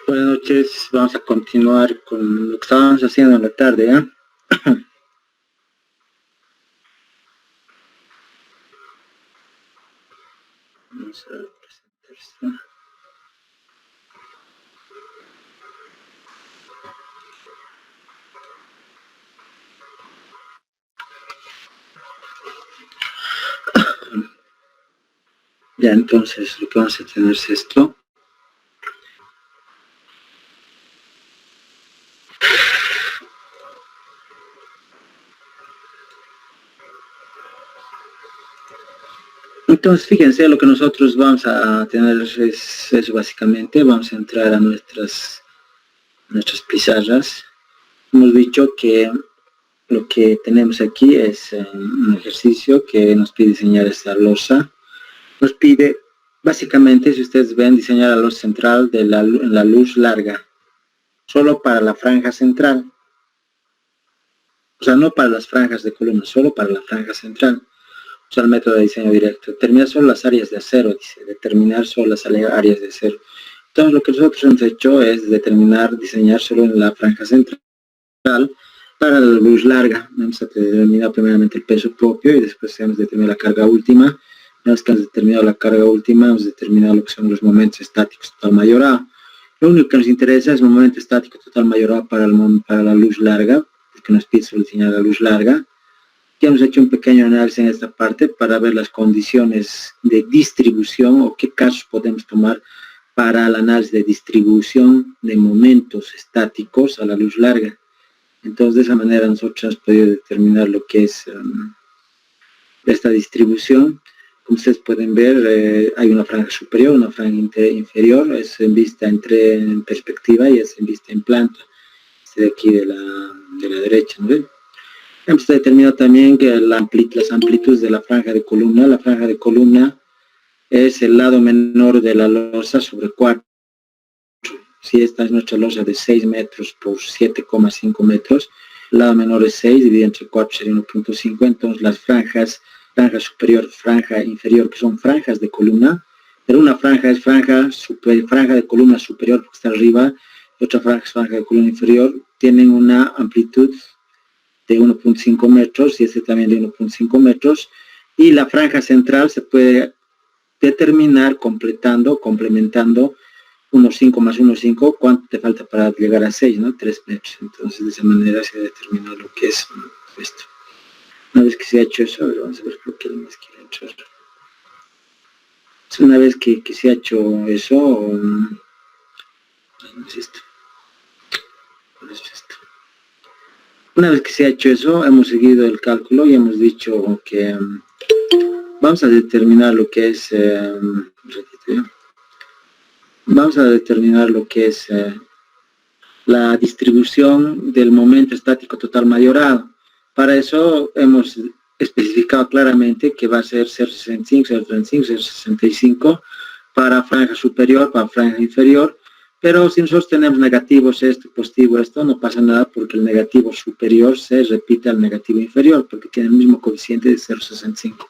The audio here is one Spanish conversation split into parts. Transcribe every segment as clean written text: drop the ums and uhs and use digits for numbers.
Buenas noches, vamos a continuar con lo que estábamos haciendo en la tarde, ¿eh? Vamos a presentar esto. Ya, entonces lo que vamos a tener es esto. Entonces, fíjense, lo que nosotros vamos a tener es eso básicamente. Vamos a entrar a nuestras pizarras. Hemos dicho que lo que tenemos aquí es un ejercicio que nos pide diseñar esta losa. Nos pide, básicamente, si ustedes ven, diseñar la losa central de la luz larga, solo para la franja central. O sea, no para las franjas de columna, solo para la franja central. Usa el método de diseño directo. Determinar solo las áreas de acero, dice, determinar solo las áreas de acero. Entonces, lo que nosotros hemos hecho es diseñar solo en la franja central para la luz larga. Vamos a determinar primeramente el peso propio y después hemos determinado la carga última. Una vez que hemos determinado la carga última, hemos determinado lo que son los momentos estáticos total mayor A. Lo único que nos interesa es el momento estático total mayor A para la luz larga, que nos pide diseñar la luz larga. Ya hemos hecho un pequeño análisis en esta parte para ver las condiciones de distribución o qué casos podemos tomar para el análisis de distribución de momentos estáticos a la luz larga. Entonces, de esa manera nosotros hemos podido determinar lo que es esta distribución. Como ustedes pueden ver, hay una franja superior, una franja inferior, es en vista en perspectiva y es en vista en planta. Este de aquí de la derecha, ¿no ven? Hemos determinado también que las amplitudes de la franja de columna es el lado menor de la losa sobre 4. Si esta es nuestra losa de 6 metros por 7,5 metros, el lado menor es 6, dividido entre 4 sería 1,5. Entonces las franja superior, franja inferior, que son franjas de columna, pero una franja es franja de columna superior porque está arriba, y otra franja es franja de columna inferior, tienen una amplitud de 1,5 metros y este también de 1,5 metros, y la franja central se puede determinar complementando 1,5 más 1,5, ¿cuánto te falta para llegar a 6? ¿No? 3 metros. Entonces de esa manera se determina lo que es esto. Una vez que se ha hecho eso, a ver, vamos a ver por qué más quiere entrar. Una vez que se ha hecho eso, es esto. ¿Cuál es esto? Una vez que se ha hecho eso, hemos seguido el cálculo y hemos dicho que vamos a determinar lo que es la distribución del momento estático total mayorado. Para eso hemos especificado claramente que va a ser 0,65, 0,35, 0,65 para franja superior, para franja inferior, pero si nosotros tenemos negativos esto, positivo esto, no pasa nada porque el negativo superior se repite al negativo inferior, porque tiene el mismo coeficiente de 0,65.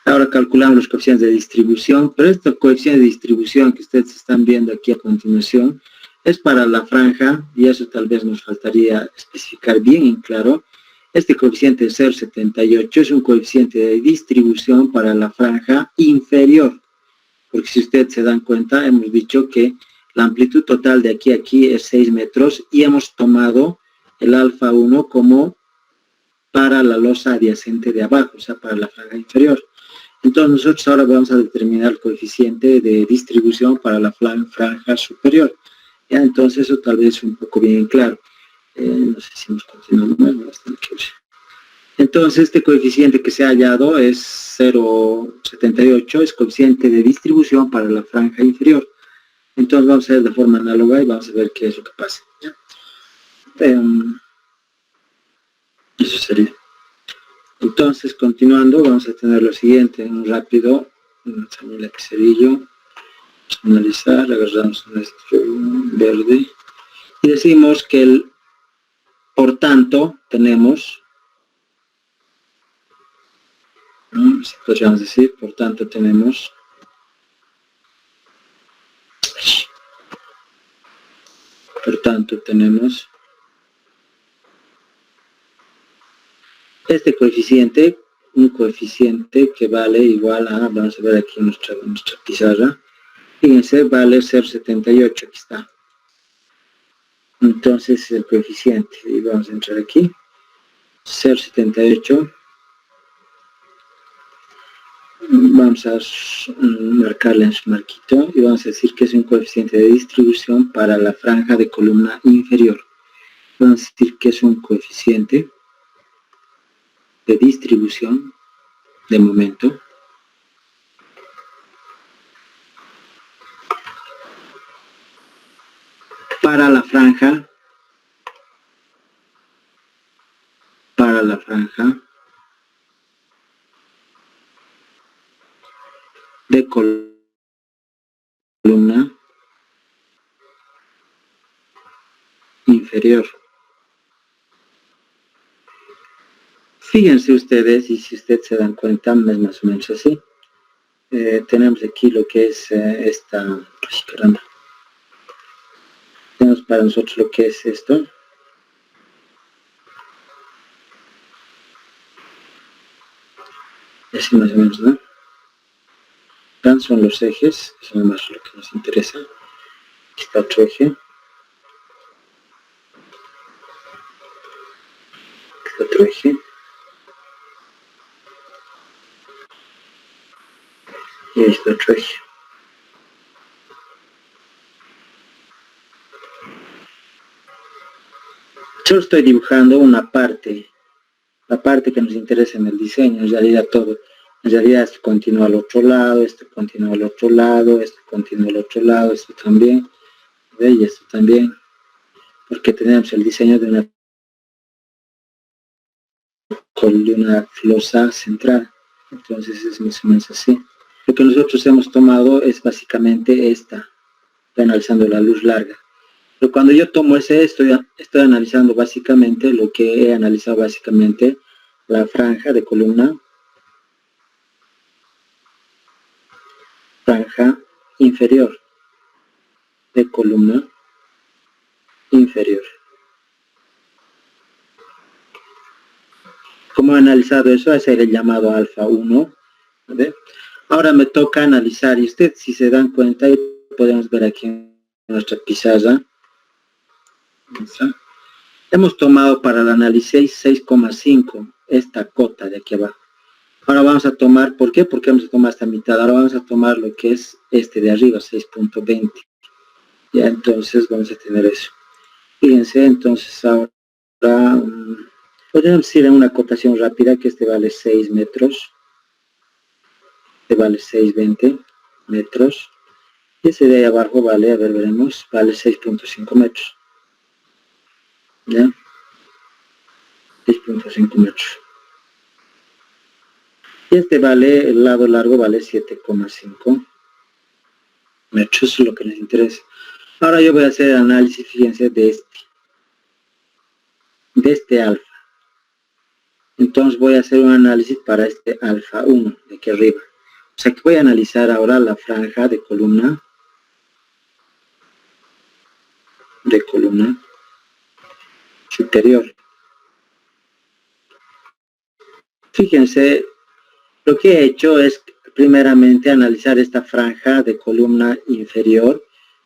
Ahora calculamos los coeficientes de distribución, pero este coeficiente de distribución que ustedes están viendo aquí a continuación es para la franja, y eso tal vez nos faltaría especificar bien en claro. Este coeficiente de 0,78 es un coeficiente de distribución para la franja inferior, porque si ustedes se dan cuenta, hemos dicho que la amplitud total de aquí a aquí es 6 metros y hemos tomado el alfa 1 como para la losa adyacente de abajo, o sea, para la franja inferior. Entonces nosotros ahora vamos a determinar el coeficiente de distribución para la franja superior. Ya, entonces eso tal vez es un poco bien claro. No sé si hemos continuado. Bueno, bastante que ver. Entonces este coeficiente que se ha hallado es 0,78, es coeficiente de distribución para la franja inferior. Entonces vamos a ver de forma análoga y vamos a ver qué es lo que pasa. ¿Ya? Eso sería. Entonces, continuando, vamos a tener lo siguiente, un rápido, un lapicerillo, analizar, agarramos nuestro verde y decimos que por tanto tenemos, ¿no? Si podríamos decir, por tanto tenemos Por tanto, tenemos este coeficiente, un coeficiente que vale igual a, vamos a ver aquí en nuestra pizarra, fíjense, vale 0,78, aquí está. Entonces el coeficiente, y vamos a entrar aquí, 0,78, vamos a marcarle en su marquito y vamos a decir que es un coeficiente de distribución para la franja de columna inferior. Vamos a decir que es un coeficiente de distribución de momento para la franja de columna inferior. Fíjense ustedes, y si ustedes se dan cuenta, es más o menos así. Tenemos aquí lo que es esta, ay, caramba. Tenemos para nosotros lo que es esto. Así más o menos, ¿no? Acá son los ejes, eso es más lo que nos interesa. Aquí está otro eje. Aquí está otro eje. Y ahí está otro eje. Yo estoy dibujando una parte, la parte que nos interesa en el diseño, en realidad todo. En realidad esto continúa al otro lado, esto continúa al otro lado, esto continúa al otro lado, esto también, ¿ve? Y esto también, porque tenemos el diseño de una columna filosa central. Entonces es más o menos así. Lo que nosotros hemos tomado es básicamente esta, estoy analizando la luz larga. Pero cuando yo tomo ese, estoy analizando básicamente lo que he analizado básicamente, la franja de columna, franja inferior, de columna inferior. Como he analizado eso, ese era el llamado alfa 1. ¿Ve? Ahora me toca analizar, y ustedes si se dan cuenta, y podemos ver aquí en nuestra pizarra, hemos tomado para el análisis 6,5, esta cota de aquí abajo. Ahora vamos a tomar, ¿por qué? Porque vamos a tomar esta mitad. Ahora vamos a tomar lo que es este de arriba, 6,20. Ya, entonces vamos a tener eso. Fíjense, entonces ahora podemos decir en una cotación rápida que este vale 6 metros. Este vale 6,20 metros. Y ese de ahí abajo vale, a ver, veremos, vale 6,5 metros. ¿Ya? 6,5 metros. Y este vale, el lado largo vale 7,5 metros, eso es lo que les interesa. Ahora yo voy a hacer el análisis, fíjense, de este alfa. Entonces voy a hacer un análisis para este alfa 1, de aquí arriba. O sea que voy a analizar ahora la franja de columna superior. Fíjense, lo que he hecho es primeramente analizar esta franja de columna inferior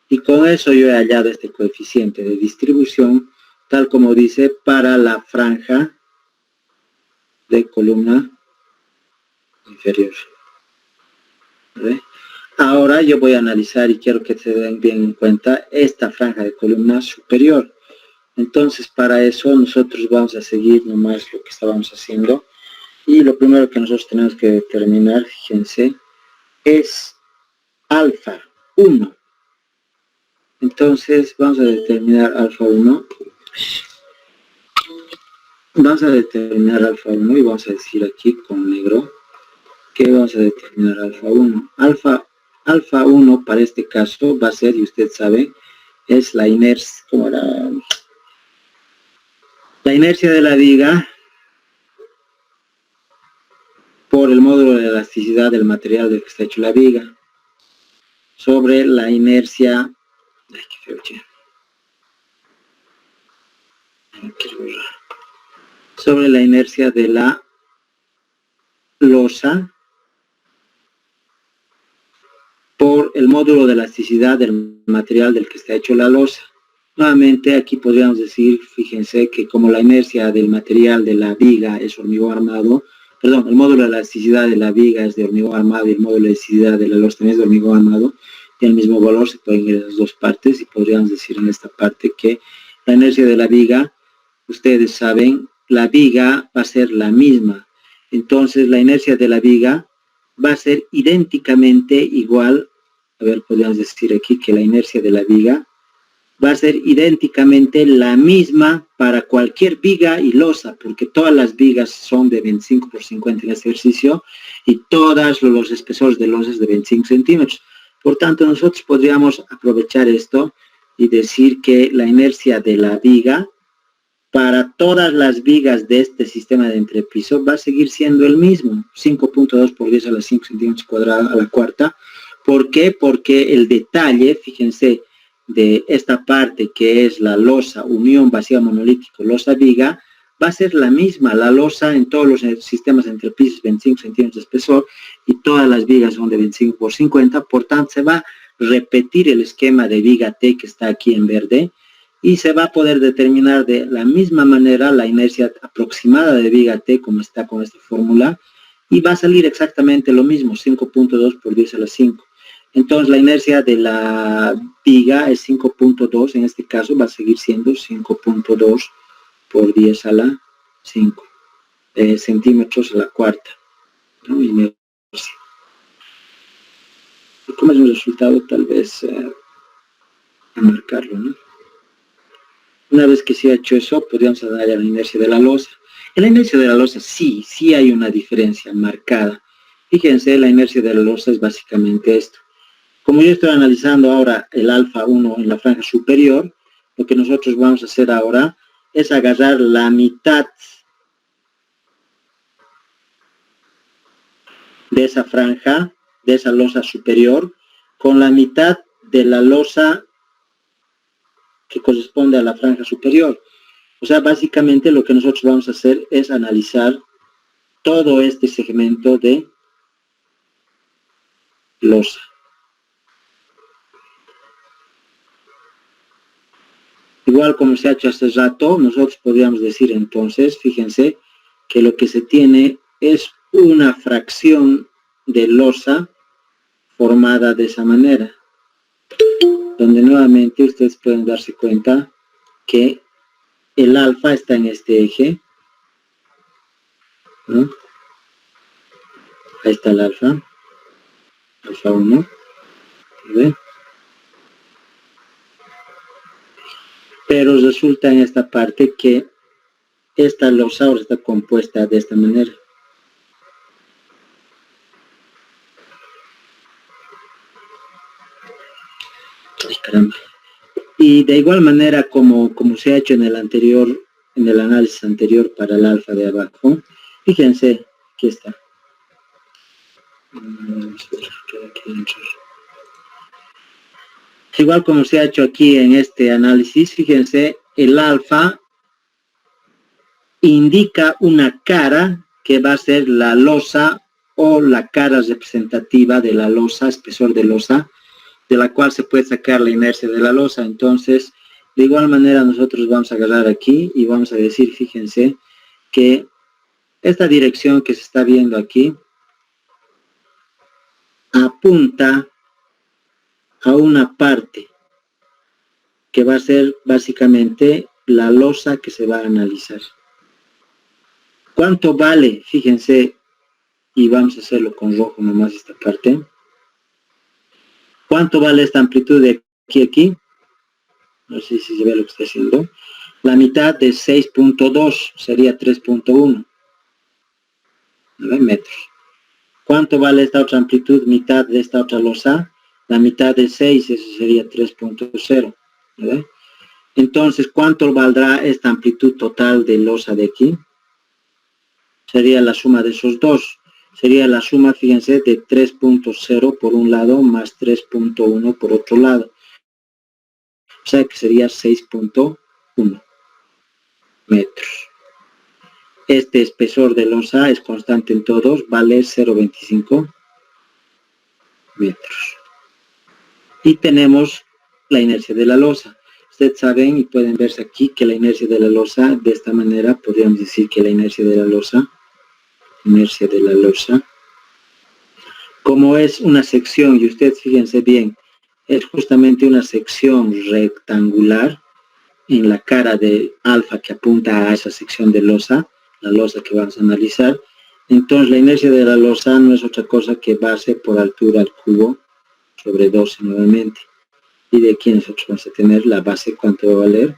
y con eso yo he hallado este coeficiente de distribución tal como dice para la franja de columna inferior. ¿Ve? Ahora yo voy a analizar y quiero que se den bien en cuenta esta franja de columna superior. Entonces para eso nosotros vamos a seguir nomás lo que estábamos haciendo. Y lo primero que nosotros tenemos que determinar, fíjense, es alfa 1. Entonces vamos a determinar alfa 1. Vamos a determinar alfa 1 y vamos a decir aquí con negro que vamos a determinar alfa 1. Alfa 1 para este caso va a ser, y usted sabe, es la inercia, como la inercia de la viga por el módulo de elasticidad del material del que está hecho la viga sobre la inercia, ay, qué feo, che, sobre la inercia de la losa por el módulo de elasticidad del material del que está hecho la losa. Nuevamente aquí podríamos decir, fíjense que como la inercia del material de la viga es hormigón armado, perdón, el módulo de elasticidad de la viga es de hormigón armado y el módulo de elasticidad de la losa también es de hormigón armado, tiene el mismo valor, se pueden ir a las dos partes y podríamos decir en esta parte que la inercia de la viga, ustedes saben, la viga va a ser la misma. Entonces la inercia de la viga va a ser idénticamente igual, a ver, podríamos decir aquí que la inercia de la viga va a ser idénticamente la misma para cualquier viga y losa, porque todas las vigas son de 25 por 50 en este ejercicio y todos los espesores de losas de 25 centímetros. Por tanto, nosotros podríamos aprovechar esto y decir que la inercia de la viga para todas las vigas de este sistema de entrepiso va a seguir siendo el mismo, 5.2 por 10 a la 5 centímetros cuadrados a la cuarta. ¿Por qué? Porque el detalle, fíjense, de esta parte que es la losa, unión vacío monolítico, losa viga, va a ser la misma, la losa en todos los sistemas de entrepisos 25 centímetros de espesor y todas las vigas son de 25 por 50, por tanto se va a repetir el esquema de viga T que está aquí en verde, y se va a poder determinar de la misma manera la inercia aproximada de viga T como está con esta fórmula y va a salir exactamente lo mismo, 5.2 por 10 a la 5. Entonces la inercia de la viga es 5.2, en este caso va a seguir siendo 5.2 por 10 a la 5 centímetros a la cuarta, ¿no? Inercia. ¿Cómo es un resultado? Tal vez a marcarlo, ¿no? Una vez que se ha hecho eso, podríamos dar a la inercia de la losa. En la inercia de la losa sí hay una diferencia marcada. Fíjense, la inercia de la losa es básicamente esto. Como yo estoy analizando ahora el alfa 1 en la franja superior, lo que nosotros vamos a hacer ahora es agarrar la mitad de esa franja, de esa losa superior, con la mitad de la losa que corresponde a la franja superior. O sea, básicamente lo que nosotros vamos a hacer es analizar todo este segmento de losa. Igual como se ha hecho hace rato, nosotros podríamos decir entonces, fíjense, que lo que se tiene es una fracción de losa formada de esa manera, donde nuevamente ustedes pueden darse cuenta que el alfa está en este eje, ¿no? Ahí está el alfa 1, ¿ven? Pero resulta en esta parte que esta losa ahora está compuesta de esta manera. Ay, caramba. Y de igual manera como se ha hecho en el análisis anterior para el alfa de abajo, fíjense, aquí está. Igual como se ha hecho aquí en este análisis, fíjense, el alfa indica una cara que va a ser la losa o la cara representativa de la losa, espesor de losa, de la cual se puede sacar la inercia de la losa. Entonces, de igual manera nosotros vamos a agarrar aquí y vamos a decir, fíjense, que esta dirección que se está viendo aquí apunta a una parte que va a ser básicamente la losa que se va a analizar. ¿Cuánto vale? Fíjense, y vamos a hacerlo con rojo nomás esta parte. ¿Cuánto vale esta amplitud de aquí a aquí? No sé si se ve lo que está haciendo. La mitad de 6.2 sería 3.1 metros. ¿Cuánto vale esta otra amplitud? Mitad de esta otra losa. La mitad de 6, eso sería 3.0. Entonces, ¿cuánto valdrá esta amplitud total de losa de aquí? Sería la suma de esos dos. Sería la suma, fíjense, de 3.0 por un lado más 3.1 por otro lado. O sea que sería 6.1. metros. Este espesor de losa es constante en todos, vale 0,25 metros. Y tenemos la inercia de la losa. Ustedes saben y pueden verse aquí que la inercia de la losa, de esta manera, podríamos decir que la inercia de la losa, como es una sección, y ustedes fíjense bien, es justamente una sección rectangular en la cara de alfa que apunta a esa sección de losa, la losa que vamos a analizar. Entonces la inercia de la losa no es otra cosa que base por altura al cubo sobre 12 nuevamente. Y de aquí nosotros vamos a tener la base, ¿cuánto va a valer?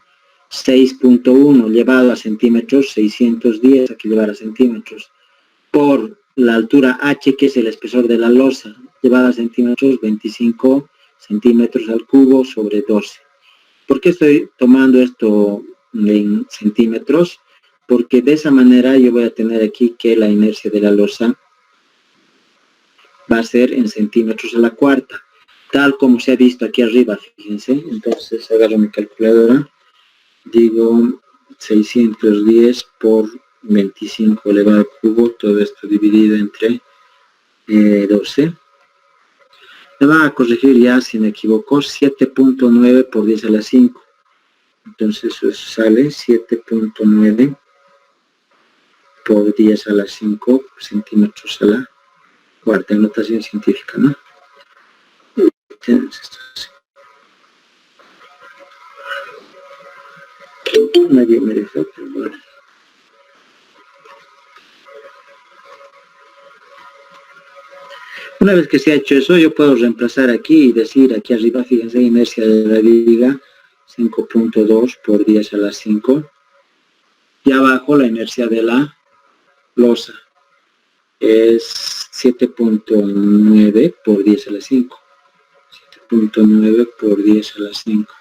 6.1 llevado a centímetros, 610, aquí llevar a centímetros, por la altura h, que es el espesor de la losa, llevado a centímetros, 25 centímetros al cubo sobre 12. ¿Por qué estoy tomando esto en centímetros? Porque de esa manera yo voy a tener aquí que la inercia de la losa va a ser en centímetros a la cuarta, tal como se ha visto aquí arriba, fíjense. Entonces agarro mi calculadora, digo 610 por 25 elevado al cubo, todo esto dividido entre 12. Me va a corregir ya si me equivoco, 7.9 por 10 a la 5. Entonces eso sale 7.9 por 10 a la 5 centímetros a la cuarta, en notación científica, ¿no? Nadie me deja, pero bueno. Una vez que se ha hecho eso, yo puedo reemplazar aquí y decir aquí arriba, fíjense, inercia de la viga, 5.2 por 10 a la 5. Y abajo la inercia de la losa es 7.9 por 10 a la 5. 7.9 por 10 a la 5.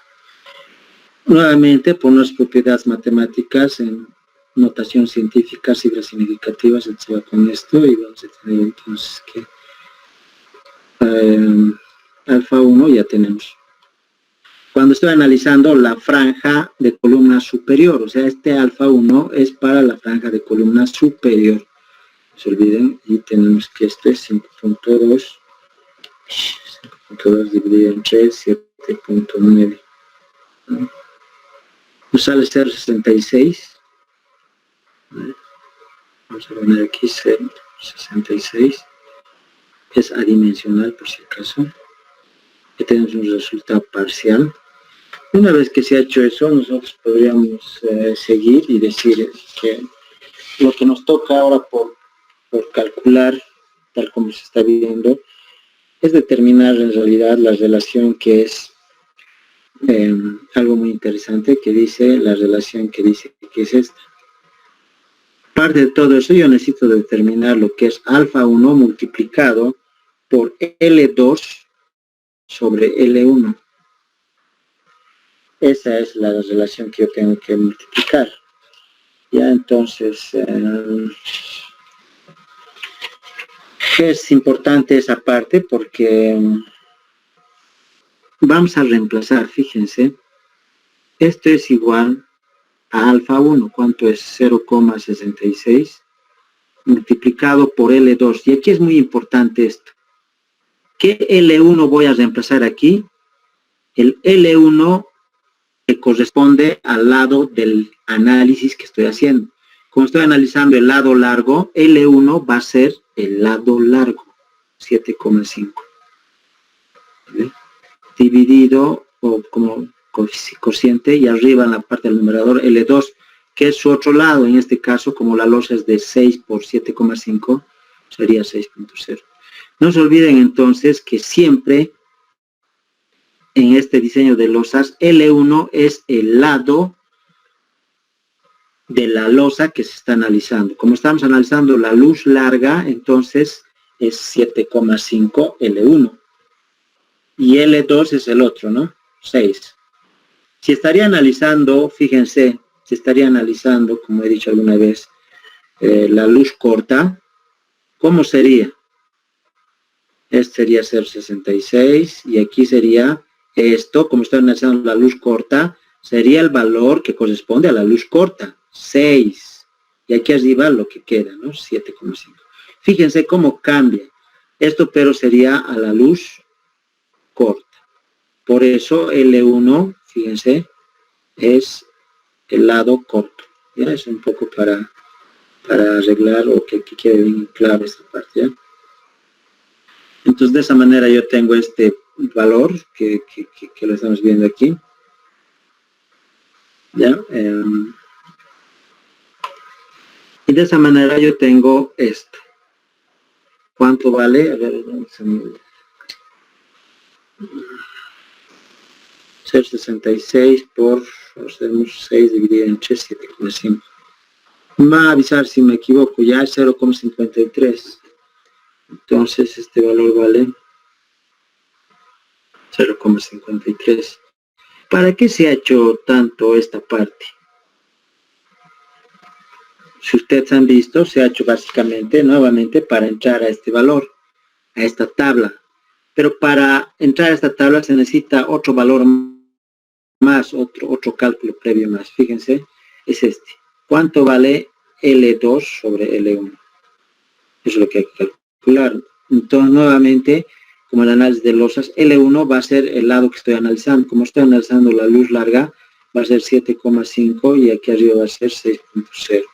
Nuevamente, por unas propiedades matemáticas en notación científica, cifras significativas, se va con esto y vamos a tener entonces que alfa 1 ya tenemos. Cuando estoy analizando la franja de columna superior, o sea, este alfa 1 es para la franja de columna superior. No se olviden, y tenemos que este es 5.2 dividido entre 7.9. Nos sale 0.66. Vamos a poner aquí 0.66. Es adimensional por si acaso. Ya tenemos un resultado parcial. Una vez que se ha hecho eso, nosotros podríamos seguir y decir que lo que nos toca ahora por calcular, tal como se está viendo, es determinar en realidad la relación que es algo muy interesante, que dice, la relación que dice que es esta. Parte de todo eso yo necesito determinar lo que es alfa 1 multiplicado por L2 sobre L1. Esa es la relación que yo tengo que multiplicar. Ya entonces, es importante esa parte porque vamos a reemplazar, fíjense, esto es igual a alfa 1, ¿cuánto es? 0,66 multiplicado por L2. Y aquí es muy importante esto. ¿Qué L1 voy a reemplazar aquí? El L1 que corresponde al lado del análisis que estoy haciendo. Como estoy analizando el lado largo, L1 va a ser el lado largo, 7,5. ¿Vale? Dividido o como cociente y arriba en la parte del numerador L2, que es su otro lado. En este caso, como la losa es de 6 por 7,5, sería 6.0. No se olviden entonces que siempre en este diseño de losas, L1 es el lado de la losa que se está analizando. Como estamos analizando la luz larga, entonces es 7,5 L1. Y L2 es el otro, ¿no? 6. Si estaría analizando, fíjense, si estaría analizando, como he dicho alguna vez, la luz corta, ¿cómo sería? Este sería 0,66 y aquí sería esto, como estoy analizando la luz corta, sería el valor que corresponde a la luz corta. 6. Y aquí arriba lo que queda, ¿no? 7,5. Fíjense cómo cambia. Esto pero sería a la luz corta. Por eso L1, fíjense, es el lado corto. Ya es un poco para arreglar o que quede bien claro esta parte, ¿ya? Entonces de esa manera yo tengo este valor que lo estamos viendo aquí. ¿Ya? Y de esa manera yo tengo esto. ¿Cuánto vale? A ver, 0,66 por, hacemos 6 dividido entre 7,5. Va a avisar si me equivoco, ya es 0,53. Entonces este valor vale 0,53. ¿Para qué se ha hecho tanto esta parte? Si ustedes han visto, se ha hecho básicamente, nuevamente, para entrar a este valor, a esta tabla. Pero para entrar a esta tabla se necesita otro valor más, otro cálculo previo más. Fíjense, es este. ¿Cuánto vale L2 sobre L1? Eso es lo que hay que calcular. Entonces, nuevamente, como el análisis de losas, L1 va a ser el lado que estoy analizando. Como estoy analizando la luz larga, va a ser 7,5 y aquí arriba va a ser 6,0.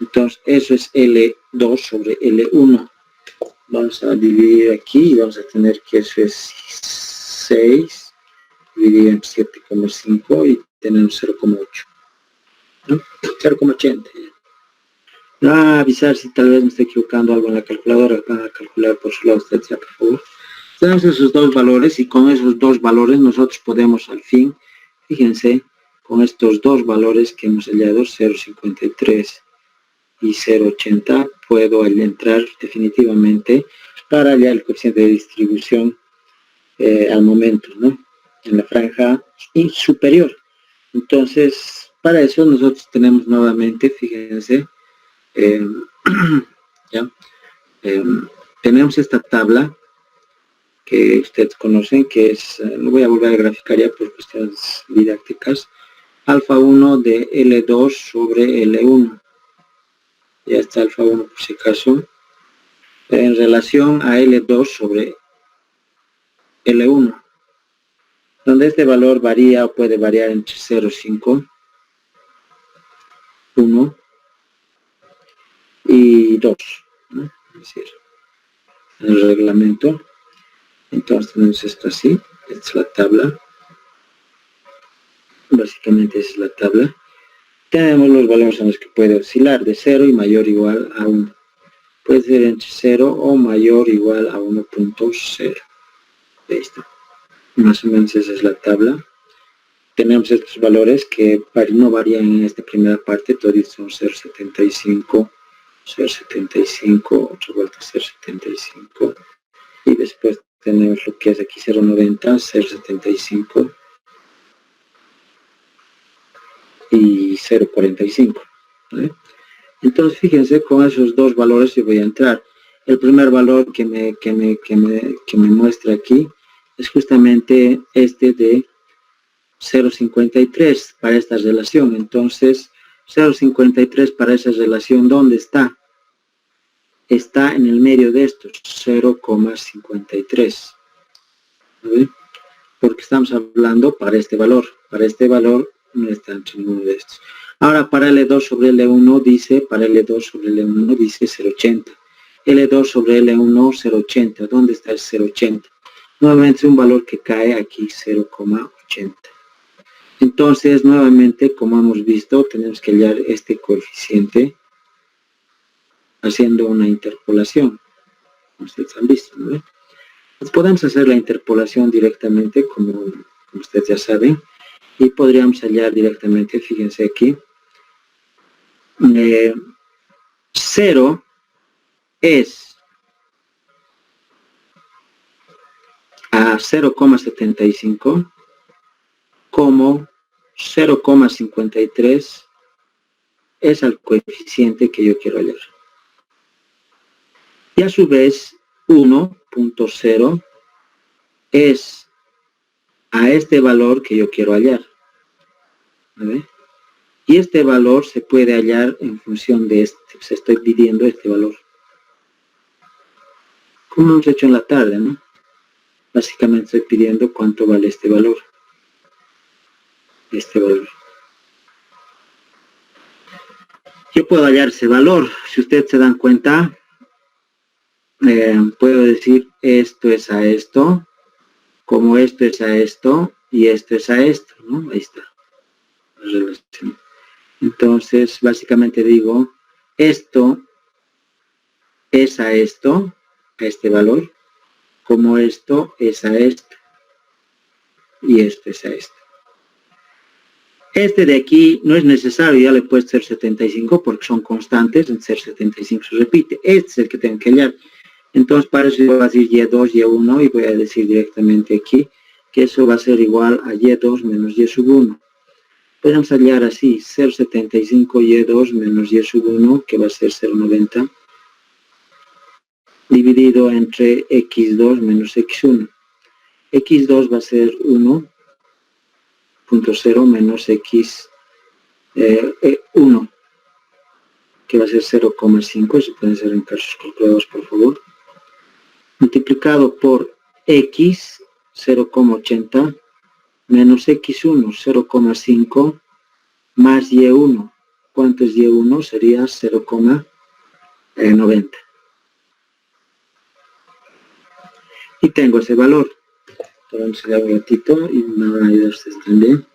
Entonces, eso es L2 sobre L1. Vamos a dividir aquí y vamos a tener que eso es 6 dividido en 7,5 y tenemos 0,8. ¿No? 0,80. No a avisar si tal vez me estoy equivocando algo en la calculadora. Van a calcular por su lado ustedes ya, por favor. Tenemos esos dos valores y con esos dos valores nosotros podemos al fin, fíjense, con estos dos valores que hemos hallado, 0,53 y 0,80, puedo entrar definitivamente para hallar el coeficiente de distribución al momento, ¿no? En la franja superior. Entonces, para eso nosotros tenemos nuevamente, fíjense, ¿ya? Tenemos esta tabla que ustedes conocen, que es, lo voy a volver a graficar ya por cuestiones didácticas, alfa 1 de L2 sobre L1. Ya está alfa 1 por si acaso, en relación a L2 sobre L1, donde este valor varía o puede variar entre 0,5, 1 y 2, ¿no? Es decir, en el reglamento. Entonces tenemos esto así, esta es la tabla, básicamente esa es la tabla. Tenemos los valores en los que puede oscilar de 0 y mayor o igual a 1. Puede ser entre 0 o mayor o igual a 1,0. Ahí está. Más o menos esa es la tabla. Tenemos estos valores que no varían en esta primera parte, todos son 0,75, 0,75, otra vuelta 0,75. Y después tenemos lo que es aquí 0,90, 0,75 y 0,45. ¿Vale? Entonces fíjense, con esos dos valores yo voy a entrar. El primer valor que me muestra aquí es justamente este de 0,53 para esta relación. Entonces 0,53 para esa relación, ¿dónde está? Está en el medio de estos, 0,53. ¿Vale? Porque estamos hablando para este valor. Para este valor no está entre ninguno de estos. Ahora para L2 sobre L1 dice, para L2 sobre L1 dice 0,80. L2 sobre L1, 0,80. ¿Dónde está el 0,80? Nuevamente es un valor que cae aquí, 0,80. Entonces, nuevamente, como hemos visto, tenemos que hallar este coeficiente haciendo una interpolación. Como ustedes han visto, ¿no? Pues podemos hacer la interpolación directamente, como ustedes ya saben, y podríamos hallar directamente, fíjense aquí, 0 es a 0,75 como 0,53 es el coeficiente que yo quiero hallar. Y a su vez 1,0 es a este valor que yo quiero hallar. ¿Vale? Y este valor se puede hallar en función de este, pues estoy pidiendo este valor. Como hemos hecho en la tarde, ¿no? Básicamente estoy pidiendo cuánto vale este valor. Yo puedo hallar ese valor. Si ustedes se dan cuenta, puedo decir esto es a esto, como esto es a esto, y esto es a esto, ¿no? Ahí está la relación. Entonces, básicamente digo, esto es a esto, a este valor, como esto es a esto, y esto es a esto. Este de aquí no es necesario, ya le puede ser 75 porque son constantes, en ser 75 se repite. Este es el que tengo que hallar. Entonces para eso voy a decir Y2, Y1 y voy a decir directamente aquí que eso va a ser igual a Y2 menos Y sub 1. Podemos hallar así, 0,75 Y2 menos Y sub 1, que va a ser 0,90, dividido entre X2 menos X1. X2 va a ser 1.0 menos X1, que va a ser 0,5, eso pueden ser en casos calculados, por favor, multiplicado por X, 0,80, menos X1, 0,5, más Y1. ¿Cuánto es Y1? Sería 0,90. Y tengo ese valor. Entonces le hago un ratito y me van a ayudar ustedes también.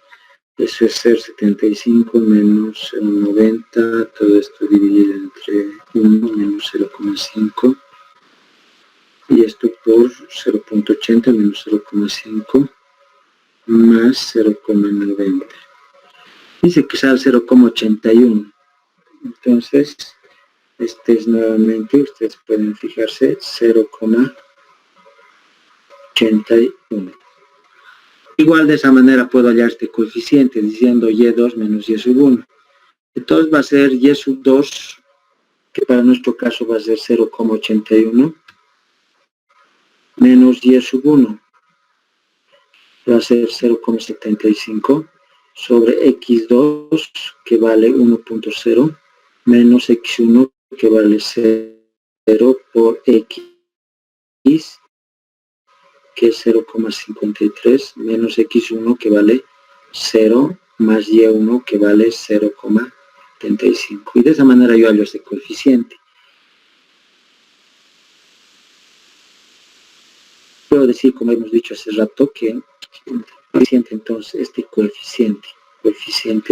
Eso es 0,75 menos 0,90, todo esto dividido entre 1 menos 0,5. Y esto por 0.80 menos 0,5 más 0,90. Dice que sale 0,81. Entonces, este es nuevamente, ustedes pueden fijarse, 0,81. Igual de esa manera puedo hallar este coeficiente diciendo Y2 menos Y sub 1. Entonces va a ser Y sub 2, que para nuestro caso va a ser 0,81, menos Y sub 1, va a ser 0,75, sobre X2, que vale 1.0, menos X1, que vale 0, por X, que es 0,53, menos X1, que vale 0, más Y1, que vale 0,75. Y de esa manera yo hallo este coeficiente. Puedo decir, como hemos dicho hace rato, que coeficiente, entonces, este coeficiente,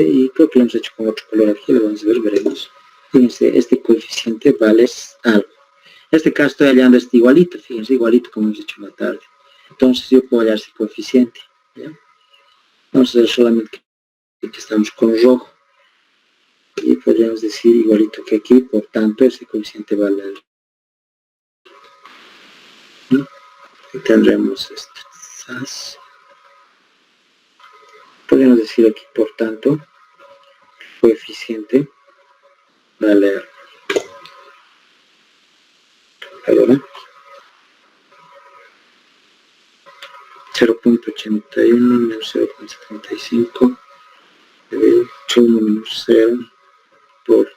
y creo que lo hemos hecho con otro color aquí, lo vamos a ver, veremos. Fíjense, este coeficiente vale algo. En este caso estoy hallando este igualito, fíjense, igualito como hemos hecho en la tarde. Entonces yo puedo hallar este coeficiente, ¿ya? Vamos a ver solamente que estamos con rojo. Y podríamos decir igualito que aquí, por tanto, ese coeficiente vale algo, ¿no? Y tendremos esto. Podríamos decir aquí, por tanto, coeficiente vale algo. Ahora, 0.81 menos 0.75, 1 menos 0 por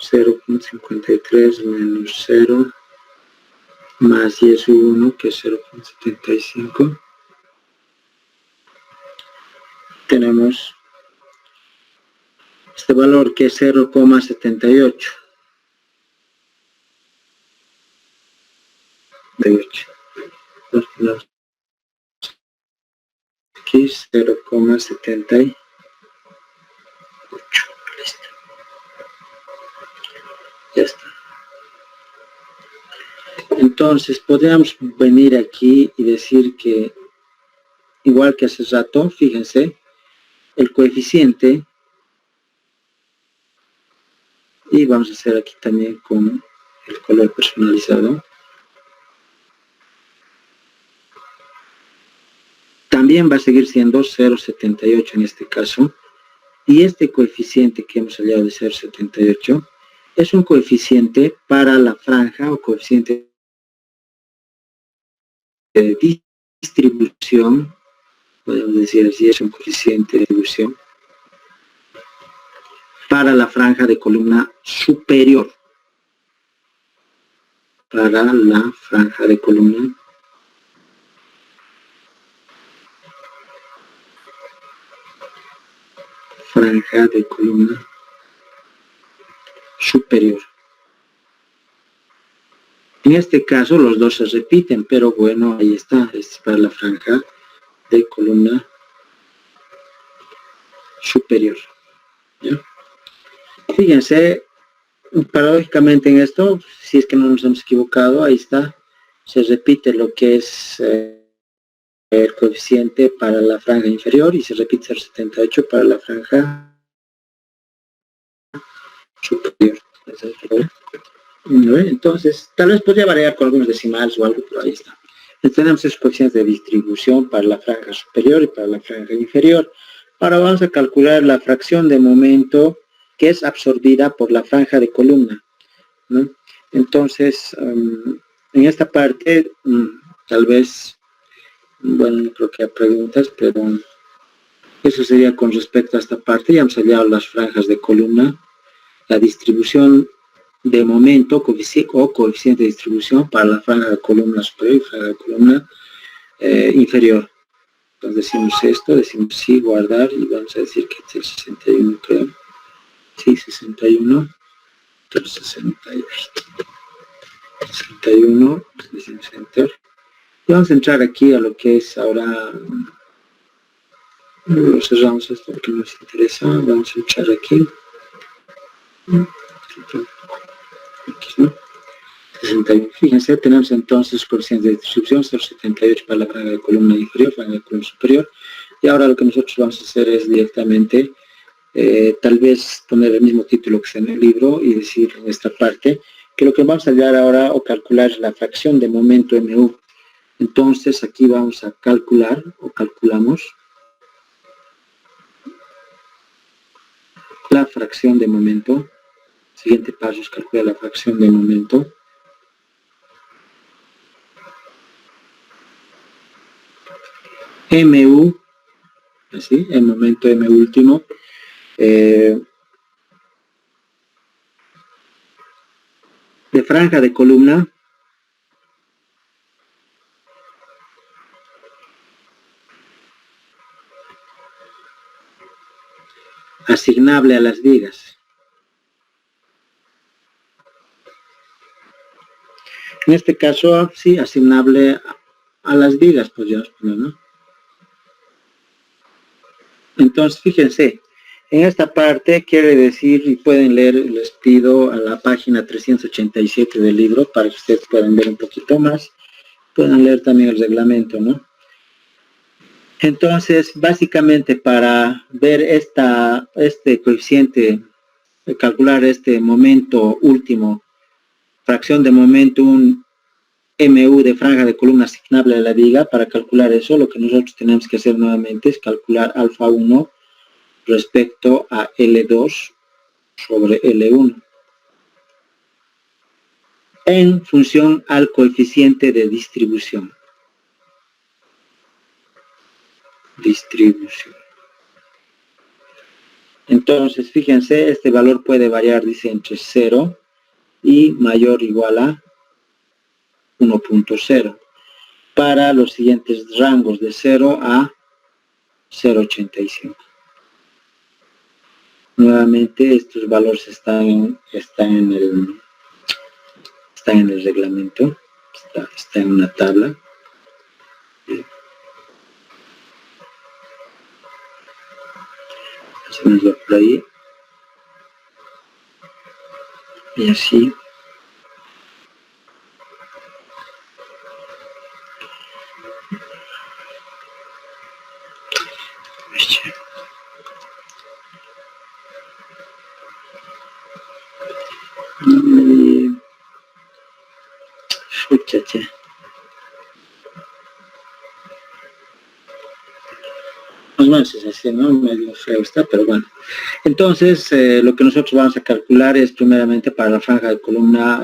0.53 menos 0 más Y sub 1, que es 0.75. Tenemos este valor que es 0,78. Aquí 0,78. Listo. Ya está. Entonces podríamos venir aquí y decir que, igual que hace rato, fíjense, el coeficiente, y vamos a hacer aquí también con el color personalizado, también va a seguir siendo 0,78 en este caso, y este coeficiente que hemos hallado de 0,78 es un coeficiente para la franja o coeficiente de distribución, podemos decir así, es un coeficiente de distribución para la franja de columna superior. Para la franja de columna superior. En este caso los dos se repiten, pero bueno, ahí está, es para la franja de columna superior. ¿Ya? Fíjense, paradójicamente en esto, si es que no nos hemos equivocado, ahí está, se repite lo que es el coeficiente para la franja inferior y se repite 0,78 para la franja superior. Entonces, tal vez podría variar con algunos decimales o algo, pero ahí está. Entonces, tenemos esos coeficientes de distribución para la franja superior y para la franja inferior. Ahora vamos a calcular la fracción de momento que es absorbida por la franja de columna, ¿no? Entonces, en esta parte, tal vez, bueno, no creo que haya preguntas, pero eso sería con respecto a esta parte. Ya hemos hallado las franjas de columna, la distribución de momento o coeficiente de distribución para la franja de columna superior y franja de columna inferior. Entonces decimos esto, decimos sí, guardar, y vamos a decir que es el 61, creo. Sí, 61, 61, decimos enter. Y vamos a entrar aquí a lo que es ahora, cerramos esto porque nos interesa, vamos a entrar aquí. Aquí, ¿no? 61. Fíjense, tenemos entonces coeficientes de distribución 0,78 para la franja de columna inferior, franja de columna superior. Y ahora lo que nosotros vamos a hacer es directamente, tal vez poner el mismo título que está en el libro y decir en esta parte, que lo que vamos a hallar ahora o calcular es la fracción de momento MU. Entonces aquí vamos a calcular o calculamos la fracción de momento. Siguiente paso es calcular la fracción de momento. MU, así, el momento M último, de franja de columna, asignable a las vigas. En este caso, sí, asignable a las vigas, podríamos poner, ¿no? Entonces, fíjense, en esta parte quiere decir, y pueden leer, les pido a la página 387 del libro, para que ustedes puedan ver un poquito más, puedan leer también el reglamento, ¿no? Entonces, básicamente para ver este coeficiente, calcular este momento último, fracción de momento, un MU de franja de columna asignable a la viga, para calcular eso, lo que nosotros tenemos que hacer nuevamente es calcular alfa 1 respecto a L2 sobre L1 en función al coeficiente de distribución. Entonces, fíjense, este valor puede variar, dice, entre 0 y mayor o igual a 1.0 para los siguientes rangos de 0 a 0.85. Nuevamente, estos valores están en el reglamento, está en una tabla. Hacemos por ahí. Y así. Escúchate. Más o menos es así, ¿no? Medio feo está, pero bueno. Entonces, lo que nosotros vamos a calcular es primeramente para la franja de columna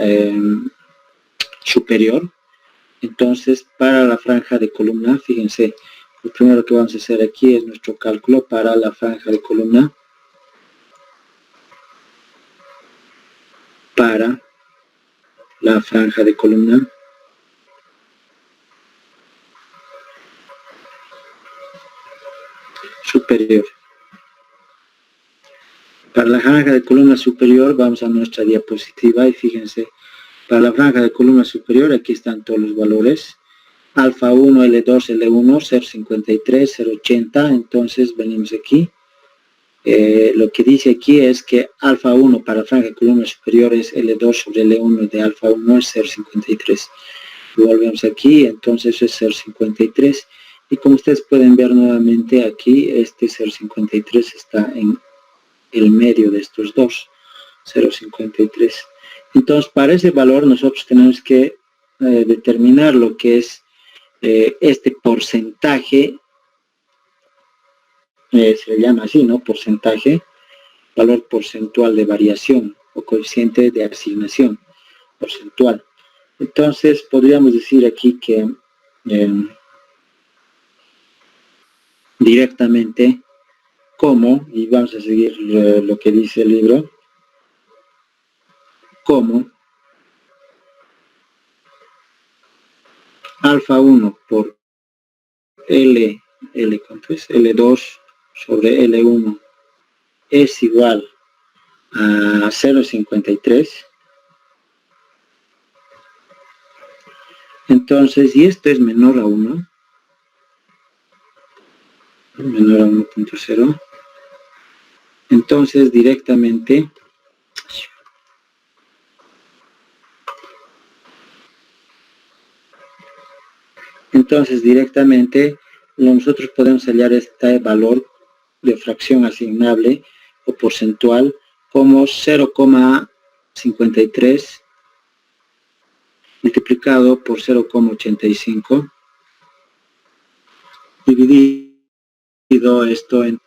superior. Entonces, para la franja de columna, fíjense, lo primero que vamos a hacer aquí es nuestro cálculo para la franja de columna para la franja de columna superior. Para la franja de columna superior vamos a nuestra diapositiva y fíjense, para la franja de columna superior aquí están todos los valores. Alfa 1, L2, L1, 0.53, 0.80, entonces venimos aquí. Lo que dice aquí es que alfa 1 para franja de columna superior es L2 sobre L1 de alfa 1 es 0.53. Volvemos aquí, entonces es 0.53. Y como ustedes pueden ver nuevamente aquí, este 0.53 está en el medio de estos dos, 0.53. Entonces, para ese valor nosotros tenemos que determinar lo que es este porcentaje, se le llama así, ¿no? Porcentaje, valor porcentual de variación o coeficiente de asignación porcentual. Entonces, podríamos decir aquí que directamente como, y vamos a seguir lo que dice el libro, como alfa 1 por ¿cuánto es? L2 sobre L1 es igual a 0.53. Entonces, y esto es menor a 1, menor a 1.0, entonces directamente nosotros podemos hallar este valor de fracción asignable o porcentual como 0,53 multiplicado por 0,85 dividido esto en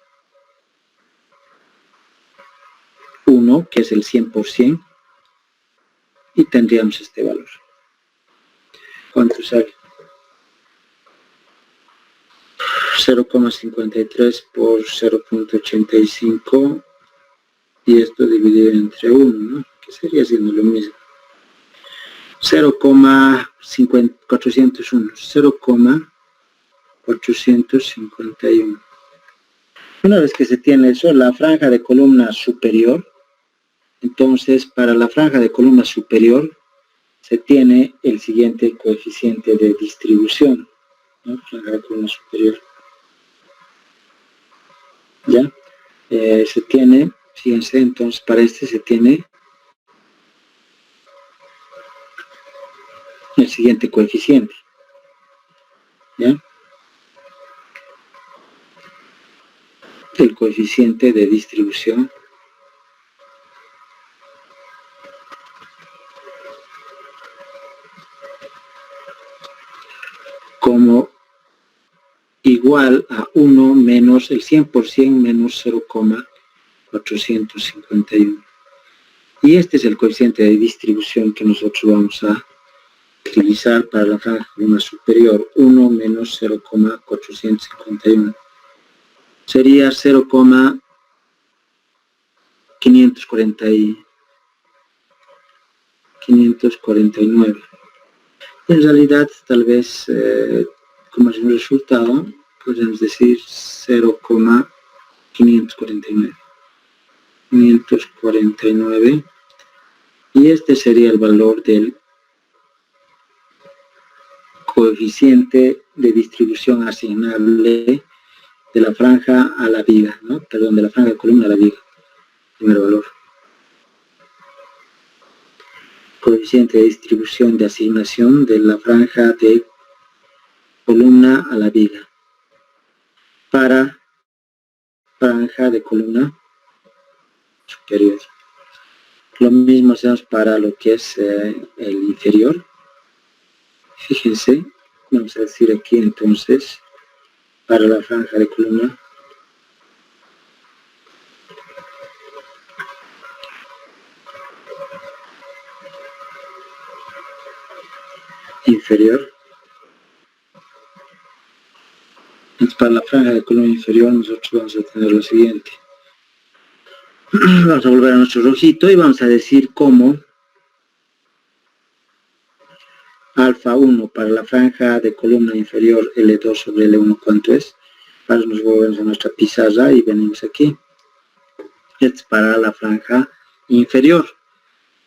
1, que es el 100%, y tendríamos este valor. ¿Cuánto sale? 0,53 por 0.85 y esto dividido entre 1, ¿no? Que sería siendo lo mismo. 0,451. Una vez que se tiene eso, la franja de columna superior, entonces para la franja de columna superior se tiene el siguiente coeficiente de distribución, ¿no? Franja de columna superior. ¿Ya? Se tiene, fíjense, entonces para este se tiene el siguiente coeficiente. ¿Ya? El coeficiente de distribución como igual a 1 menos el 100% menos 0,451. Y este es el coeficiente de distribución que nosotros vamos a utilizar para la franja de columna superior. 1 menos 0,451. Sería 0,549. En realidad, tal vez, como es un resultado, podemos decir 0,549. 549. Y este sería el valor del coeficiente de distribución asignable de la franja a la viga, ¿no? Perdón, de la franja de columna a la viga. Primer valor. Coeficiente de distribución de asignación de la franja de columna a la viga para franja de columna superior. Lo mismo hacemos para lo que es el inferior. Fíjense, vamos a decir aquí entonces, para la franja de columna inferior. Entonces, para la franja de columna inferior nosotros vamos a tener lo siguiente. Vamos a volver a nuestro rojito y vamos a decir cómo alfa 1 para la franja de columna inferior L2 sobre L1, ¿cuánto es? Ahora nos volvemos a nuestra pizarra y venimos aquí. Esto es para la franja inferior.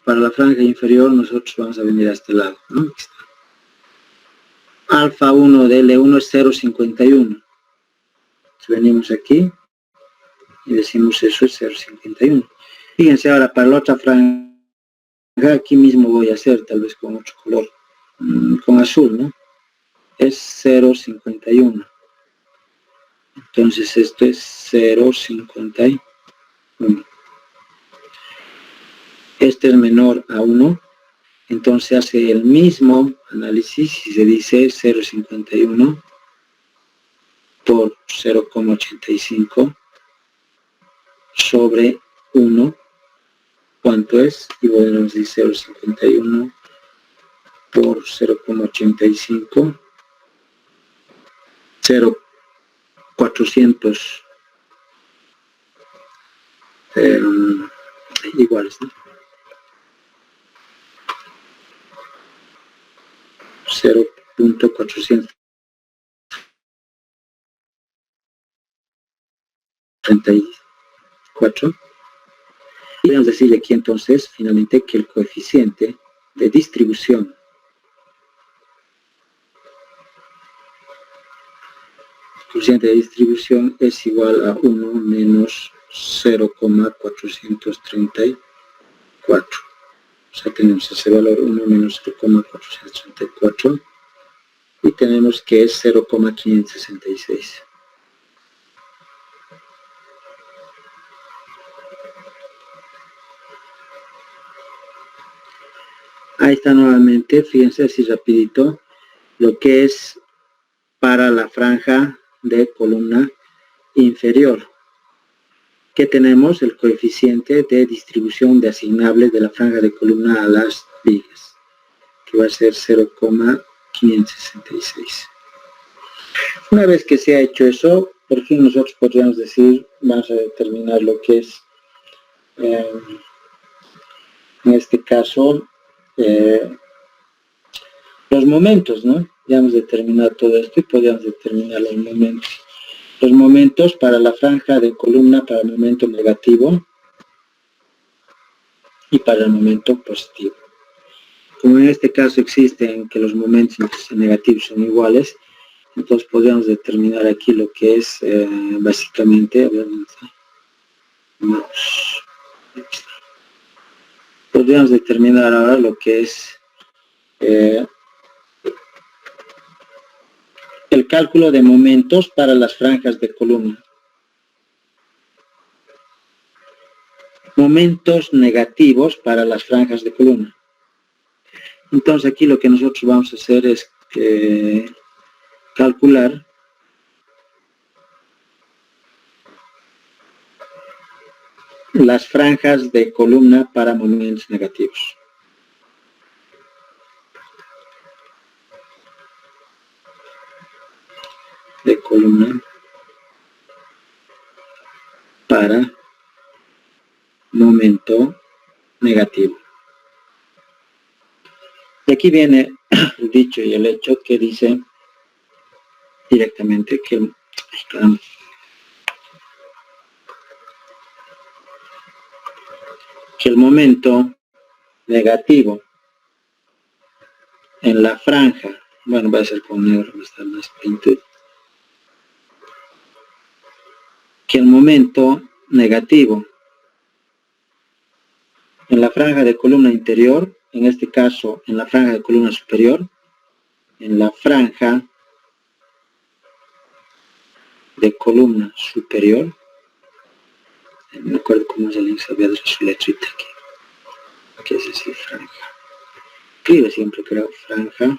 Para la franja inferior nosotros vamos a venir a este lado, ¿no? Aquí está. Alfa 1 de L1 es 0,51. Venimos aquí y decimos eso es 0,51. Fíjense ahora para la otra franja, aquí mismo voy a hacer tal vez con otro color, con azul, ¿no? Es 0,51. Entonces esto es 0,51. Este es menor a 1. Entonces hace el mismo análisis y se dice 0,51 por 0,85 sobre 1. ¿Cuánto es? Y podemos decir 0,51 por 0,85. 0,400 iguales, ¿no? 0,434. Y vamos a decir aquí entonces finalmente que el coeficiente de distribución es igual a 1 menos 0,434. O sea, tenemos ese valor 1 menos 0,434 y tenemos que es 0,566. Ahí está nuevamente, fíjense así rapidito, lo que es para la franja de columna inferior. Que tenemos el coeficiente de distribución de asignables de la franja de columna a las vigas, que va a ser 0,566. Una vez que se ha hecho eso, por fin nosotros podríamos decir, vamos a determinar lo que es, en este caso, los momentos, ¿no? Ya hemos determinado todo esto y podríamos determinar los momentos. Los momentos para la franja de columna para el momento negativo y para el momento positivo. Como en este caso existen que los momentos negativos son iguales, entonces podríamos determinar aquí lo que es básicamente, podríamos determinar ahora lo que es el cálculo de momentos para las franjas de columna. Momentos negativos para las franjas de columna. Entonces aquí lo que nosotros vamos a hacer es calcular las franjas de columna para momentos negativos. De columna para momento negativo. Y aquí viene el dicho y el hecho que dice directamente que el momento negativo en la franja, bueno, va a ser con negro, va a estar más pintura, que el momento negativo en la franja de columna interior, en este caso en la franja de columna superior, en la franja de columna superior, no me acuerdo cómo se le había dado su letrita aquí, que es así, franja, escribe siempre creo, franja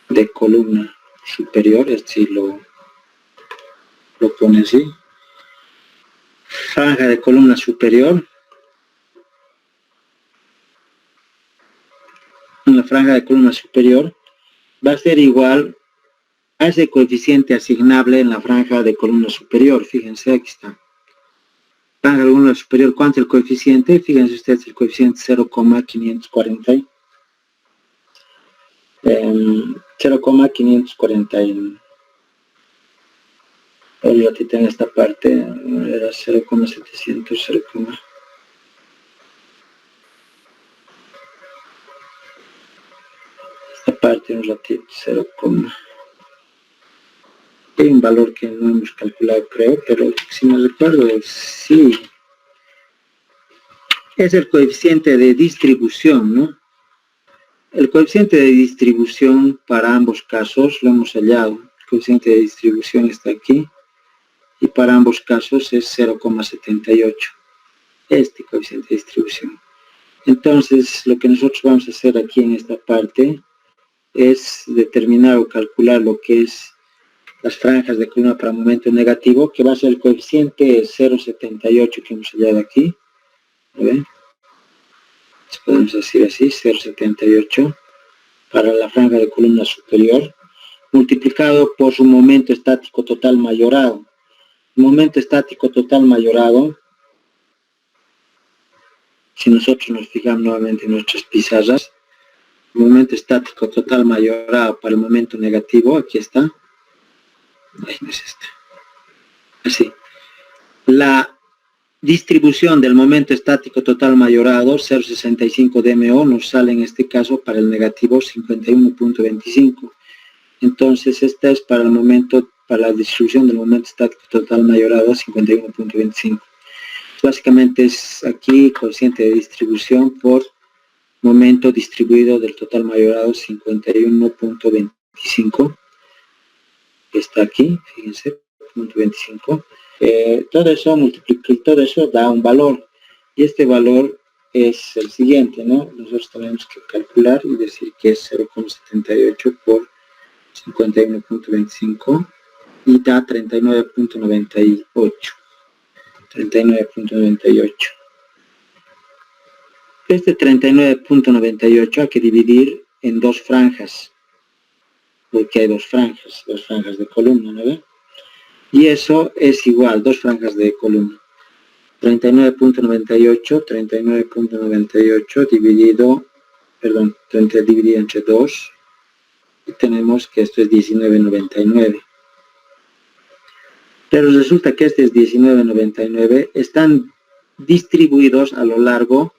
de columna superior, es decir, lo pone así, franja de columna superior, en la franja de columna superior va a ser igual a ese coeficiente asignable en la franja de columna superior. Fíjense, aquí está. Franja de columna superior, ¿cuánto es el coeficiente? Fíjense ustedes, el coeficiente 0,540. 0,540. Un ratito en esta parte era 0,700, 0, esta parte un ratito 0, hay un valor que no hemos calculado, creo, pero si me recuerdo, sí, es el coeficiente de distribución, ¿no? El coeficiente de distribución para ambos casos lo hemos hallado. El coeficiente de distribución está aquí y para ambos casos es 0,78. Este coeficiente de distribución. Entonces, lo que nosotros vamos a hacer aquí en esta parte es determinar o calcular lo que es las franjas de columna para momento negativo, que va a ser el coeficiente 0,78 que hemos hallado aquí. ¿Ven? Podemos decir así, 0,78 para la franja de columna superior, multiplicado por su momento estático total mayorado. El momento estático total mayorado, si nosotros nos fijamos nuevamente en nuestras pizarras, el momento estático total mayorado para el momento negativo, aquí está. Ahí no es esta. Así. La distribución del momento estático total mayorado, 0,65 dMO, nos sale en este caso para el negativo 51.25. Entonces, esta es para el momento, para la distribución del momento estático total mayorado, 51.25. Básicamente es aquí coeficiente de distribución por momento distribuido del total mayorado, 51.25. Está aquí, fíjense, 0.25. Todo eso multiplica y todo eso da un valor. Y este valor es el siguiente, ¿no? Nosotros tenemos que calcular y decir que es 0,78 por 51.25 y da 39.98. 39.98. Este 39.98 hay que dividir en dos franjas, porque hay dos franjas de columna, ¿no ve? Y eso es igual, dos franjas de columna. 39.98 dividido, dividido entre 2, y tenemos que esto es 19.99. Pero resulta que este es 19.99, están distribuidos a lo largo,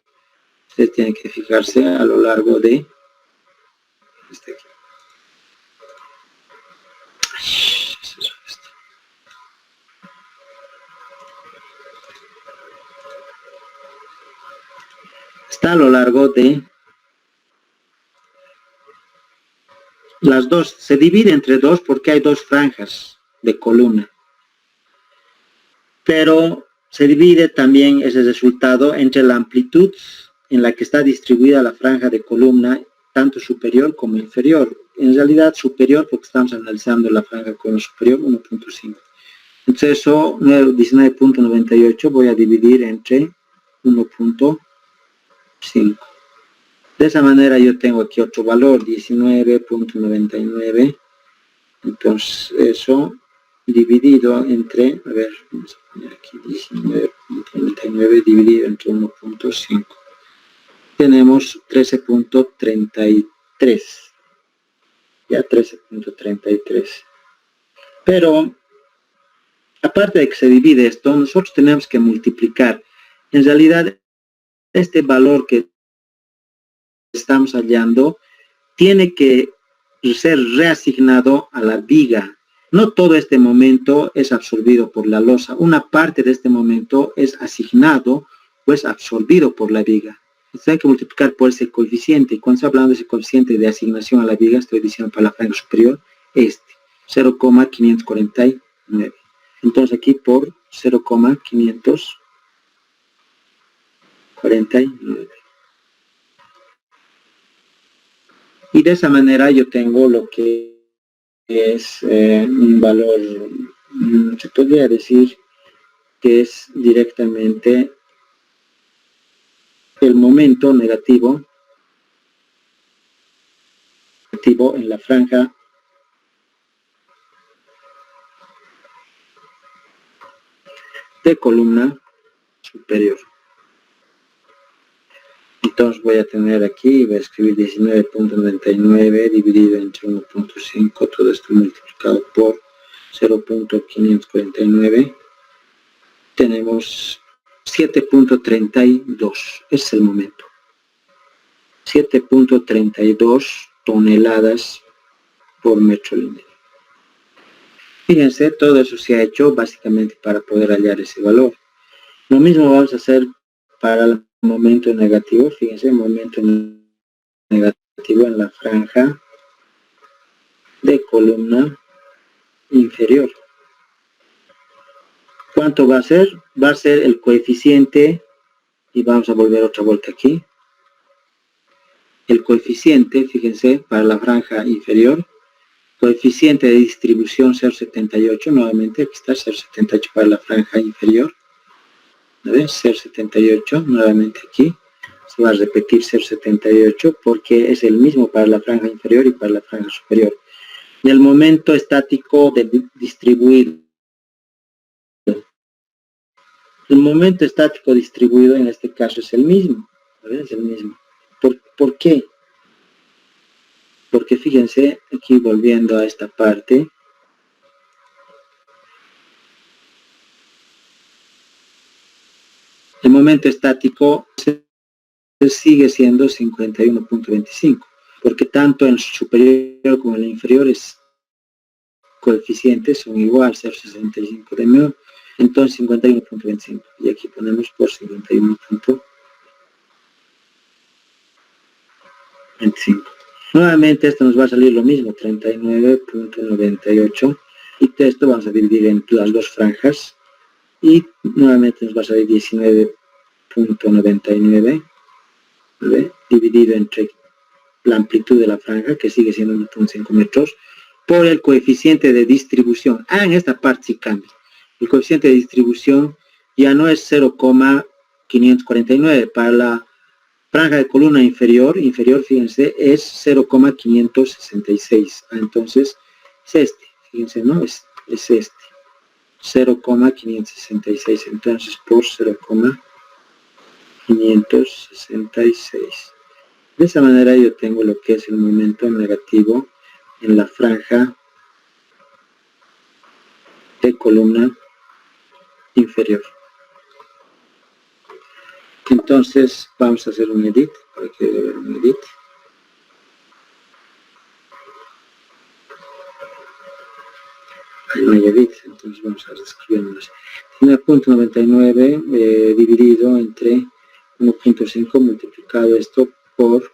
ustedes tienen que fijarse, a lo largo de este aquí. Está a lo largo de las dos, se divide entre dos porque hay dos franjas de columna. Pero se divide también ese resultado entre la amplitud en la que está distribuida la franja de columna, tanto superior como inferior. En realidad superior porque estamos analizando la franja de columna superior, 1.5. Entonces eso, 19.98 voy a dividir entre 1.5. De esa manera yo tengo aquí otro valor, 19.99. Entonces eso dividido entre, a ver, vamos a poner aquí 19.99 dividido entre 1.5. Tenemos 13.33. Ya 13.33. Pero, aparte de que se divide esto, nosotros tenemos que multiplicar. En realidad, este valor que estamos hallando tiene que ser reasignado a la viga. No todo este momento es absorbido por la losa. Una parte de este momento es asignado o es absorbido por la viga. Entonces hay que multiplicar por ese coeficiente. Y cuando estoy hablando de ese coeficiente de asignación a la viga, estoy diciendo para la franja superior, 0,549. Entonces aquí por 0,549. Y de esa manera yo tengo lo que es un valor, se podría decir que es directamente el momento negativo en la franja de columna superior. Entonces voy a tener aquí, voy a escribir 19.99 dividido entre 1.5, todo esto multiplicado por 0.549. Tenemos 7.32, ese es el momento. 7.32 toneladas por metro lineal. Fíjense, todo eso se ha hecho básicamente para poder hallar ese valor. Lo mismo vamos a hacer para el momento negativo. Fíjense, el momento negativo en la franja de columna inferior. ¿Cuánto va a ser? Va a ser el coeficiente, y vamos a volver otra vuelta aquí. El coeficiente, fíjense, para la franja inferior, coeficiente de distribución 0.78, nuevamente, aquí está 0.78 para la franja inferior. ¿Ves? 0.78, nuevamente aquí. Se va a repetir 0.78 porque es el mismo para la franja inferior y para la franja superior. El momento estático distribuido. El momento estático distribuido en este caso es el mismo. ¿Ves? Es el mismo. ¿Por qué? Porque fíjense, aquí volviendo a esta parte, el momento estático sigue siendo 51.25, porque tanto en el superior como en el inferior coeficientes son igual, 0.65 de mu, entonces 51.25, y aquí ponemos por 51.25. Nuevamente esto nos va a salir lo mismo, 39.98, y esto vamos a dividir en las dos franjas, y nuevamente nos va a salir 19.99, dividido entre la amplitud de la franja, que sigue siendo 1.5 metros, por el coeficiente de distribución. En esta parte sí cambia. El coeficiente de distribución ya no es 0.549. Para la franja de columna inferior, fíjense, es 0.566. Entonces, es este. Fíjense, ¿no? Es este. 0.566. Entonces, por 0.566. De esa manera yo tengo lo que es el momento negativo en la franja de columna inferior. Entonces vamos a hacer un edit, para que ver un edit. Ahí no hay edit, entonces vamos a reescribirnos. 9.99 dividido entre 1.5 multiplicado esto por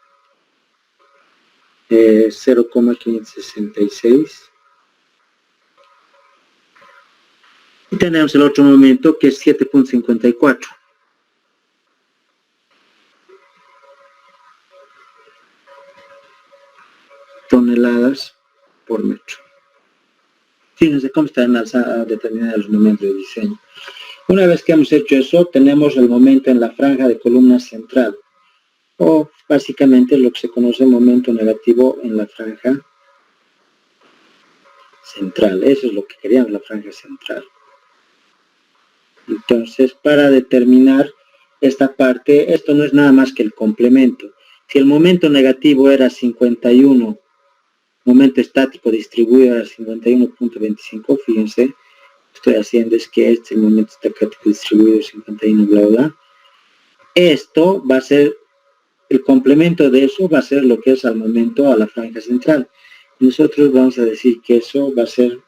0.566. Y tenemos el otro momento que es 7.54. toneladas por metro. Fíjense cómo están determinados los momentos de diseño. Una vez que hemos hecho eso, tenemos el momento en la franja de columna central, o básicamente lo que se conoce momento negativo en la franja central. Eso es lo que queríamos, la franja central. Entonces, para determinar esta parte, esto no es nada más que el complemento. Si el momento negativo era 51, momento estático distribuido era 51.25, fíjense, estoy haciendo es que este es el momento estático distribuido 51, bla, bla. Esto va a ser, el complemento de eso va a ser lo que es al momento a la franja central. Nosotros vamos a decir que eso va a ser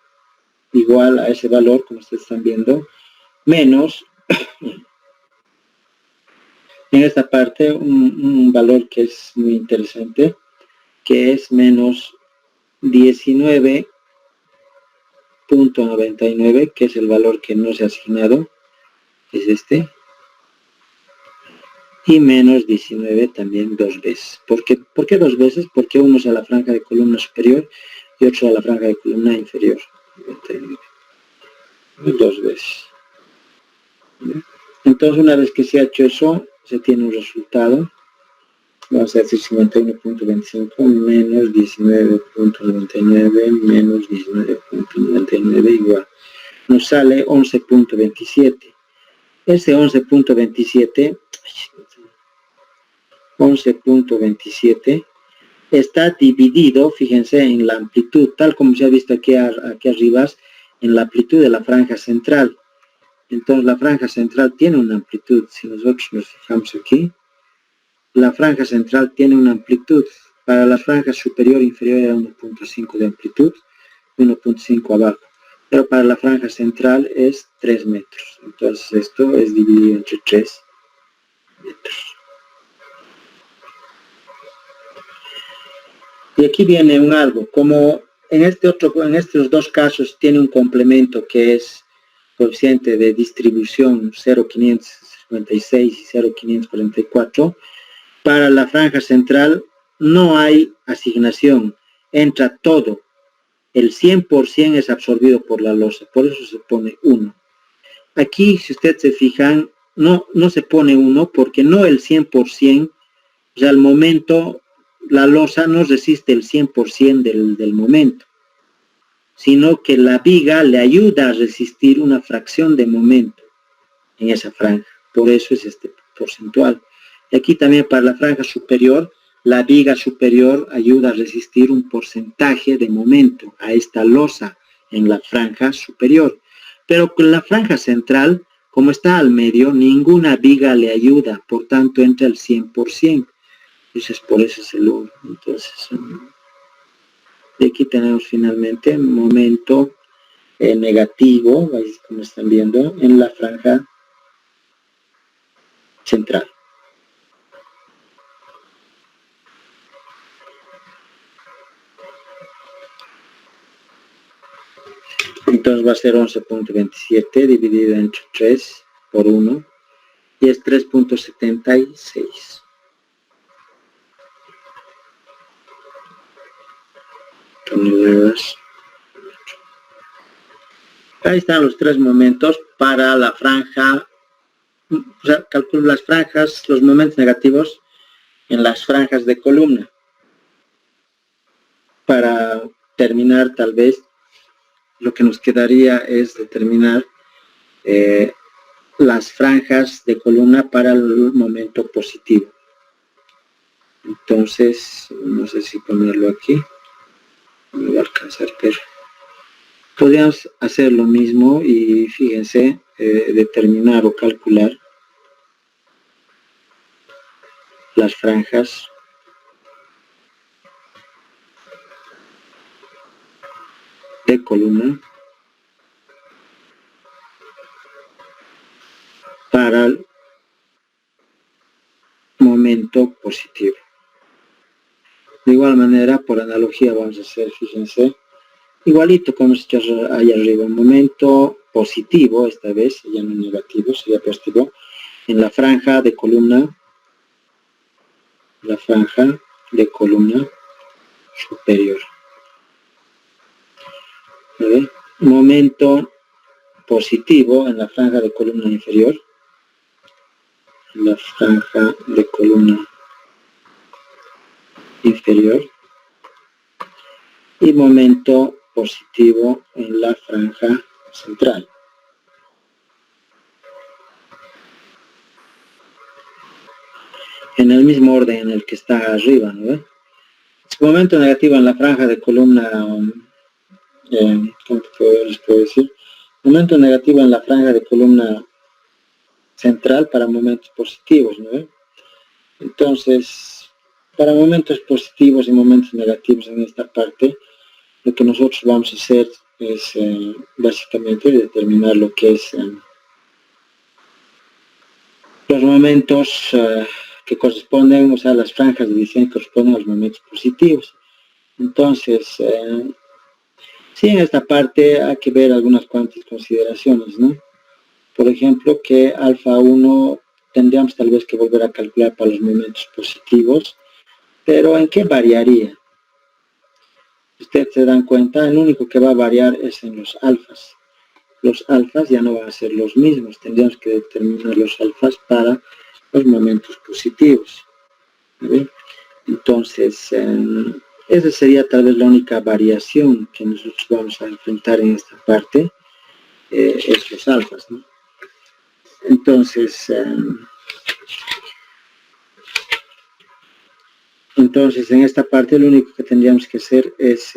igual a ese valor, como ustedes están viendo, menos, en esta parte, un valor que es muy interesante, que es menos 19.99, que es el valor que no se ha asignado, es este, y menos 19 también dos veces. ¿Por qué dos veces? Porque uno es a la franja de columna superior y otro a la franja de columna inferior. Dos veces. Entonces, una vez que se ha hecho eso, se tiene un resultado. Vamos a decir 51.25 menos 19.99 menos 19.99 igual. Nos sale 11.27. Ese 11.27 11.27, está dividido, fíjense, en la amplitud, tal como se ha visto aquí arriba, en la amplitud de la franja central. Entonces la franja central tiene una amplitud. Si nosotros nos fijamos aquí, la franja central tiene una amplitud. Para la franja superior e inferior era 1.5 de amplitud, 1.5 abajo. Pero para la franja central es 3 metros. Entonces esto es dividido entre 3 metros. Y aquí viene un algo, como en estos dos casos tiene un complemento que es coeficiente de distribución 0.556 y 0.544, para la franja central no hay asignación, entra todo. El 100% es absorbido por la losa, por eso se pone 1. Aquí, si ustedes se fijan, no se pone 1 porque no el 100%, o sea, al momento la losa no resiste el 100% del momento, sino que la viga le ayuda a resistir una fracción de momento en esa franja. Por eso es este porcentual. Y aquí también para la franja superior, la viga superior ayuda a resistir un porcentaje de momento a esta losa en la franja superior. Pero con la franja central, como está al medio, ninguna viga le ayuda, por tanto entra el 100%. Entonces por eso es el 1. Entonces, y aquí tenemos finalmente momento negativo, como están viendo, en la franja central. Entonces va a ser 11.27 dividido entre 3 por 1 y es 3.76. Ahí están los tres momentos para la franja. O sea, calculo las franjas, los momentos negativos en las franjas de columna. Para terminar, tal vez, lo que nos quedaría es determinar las franjas de columna para el momento positivo. Entonces, no sé si ponerlo aquí. No me va a alcanzar, pero podríamos hacer lo mismo y fíjense, determinar o calcular las franjas de columna para el momento positivo. De igual manera, por analogía vamos a hacer, fíjense, igualito como se hecho ahí arriba, un momento positivo, esta vez, ya no negativo, sería positivo, en la franja de columna, superior. ¿Ve? Momento positivo en la franja de columna inferior, y momento positivo en la franja central. En el mismo orden en el que está arriba, ¿no ve? Momento negativo en la franja de columna, ¿cómo les puedo decir? Momento negativo en la franja de columna central para momentos positivos, ¿no ve? Entonces, para momentos positivos y momentos negativos en esta parte, lo que nosotros vamos a hacer es básicamente determinar lo que es los momentos que corresponden, o sea, las franjas de diseño que corresponden a los momentos positivos. Entonces, sí, en esta parte hay que ver algunas cuantas consideraciones, ¿no? Por ejemplo, que alfa 1 tendríamos tal vez que volver a calcular para los momentos positivos, pero ¿en qué variaría? Ustedes se dan cuenta, el único que va a variar es en los alfas. Los alfas ya no van a ser los mismos, tendríamos que determinar los alfas para los momentos positivos. ¿Sí? Entonces, esa sería tal vez la única variación que nosotros vamos a enfrentar en esta parte, es los alfas, ¿no? Entonces, Entonces, en esta parte lo único que tendríamos que hacer es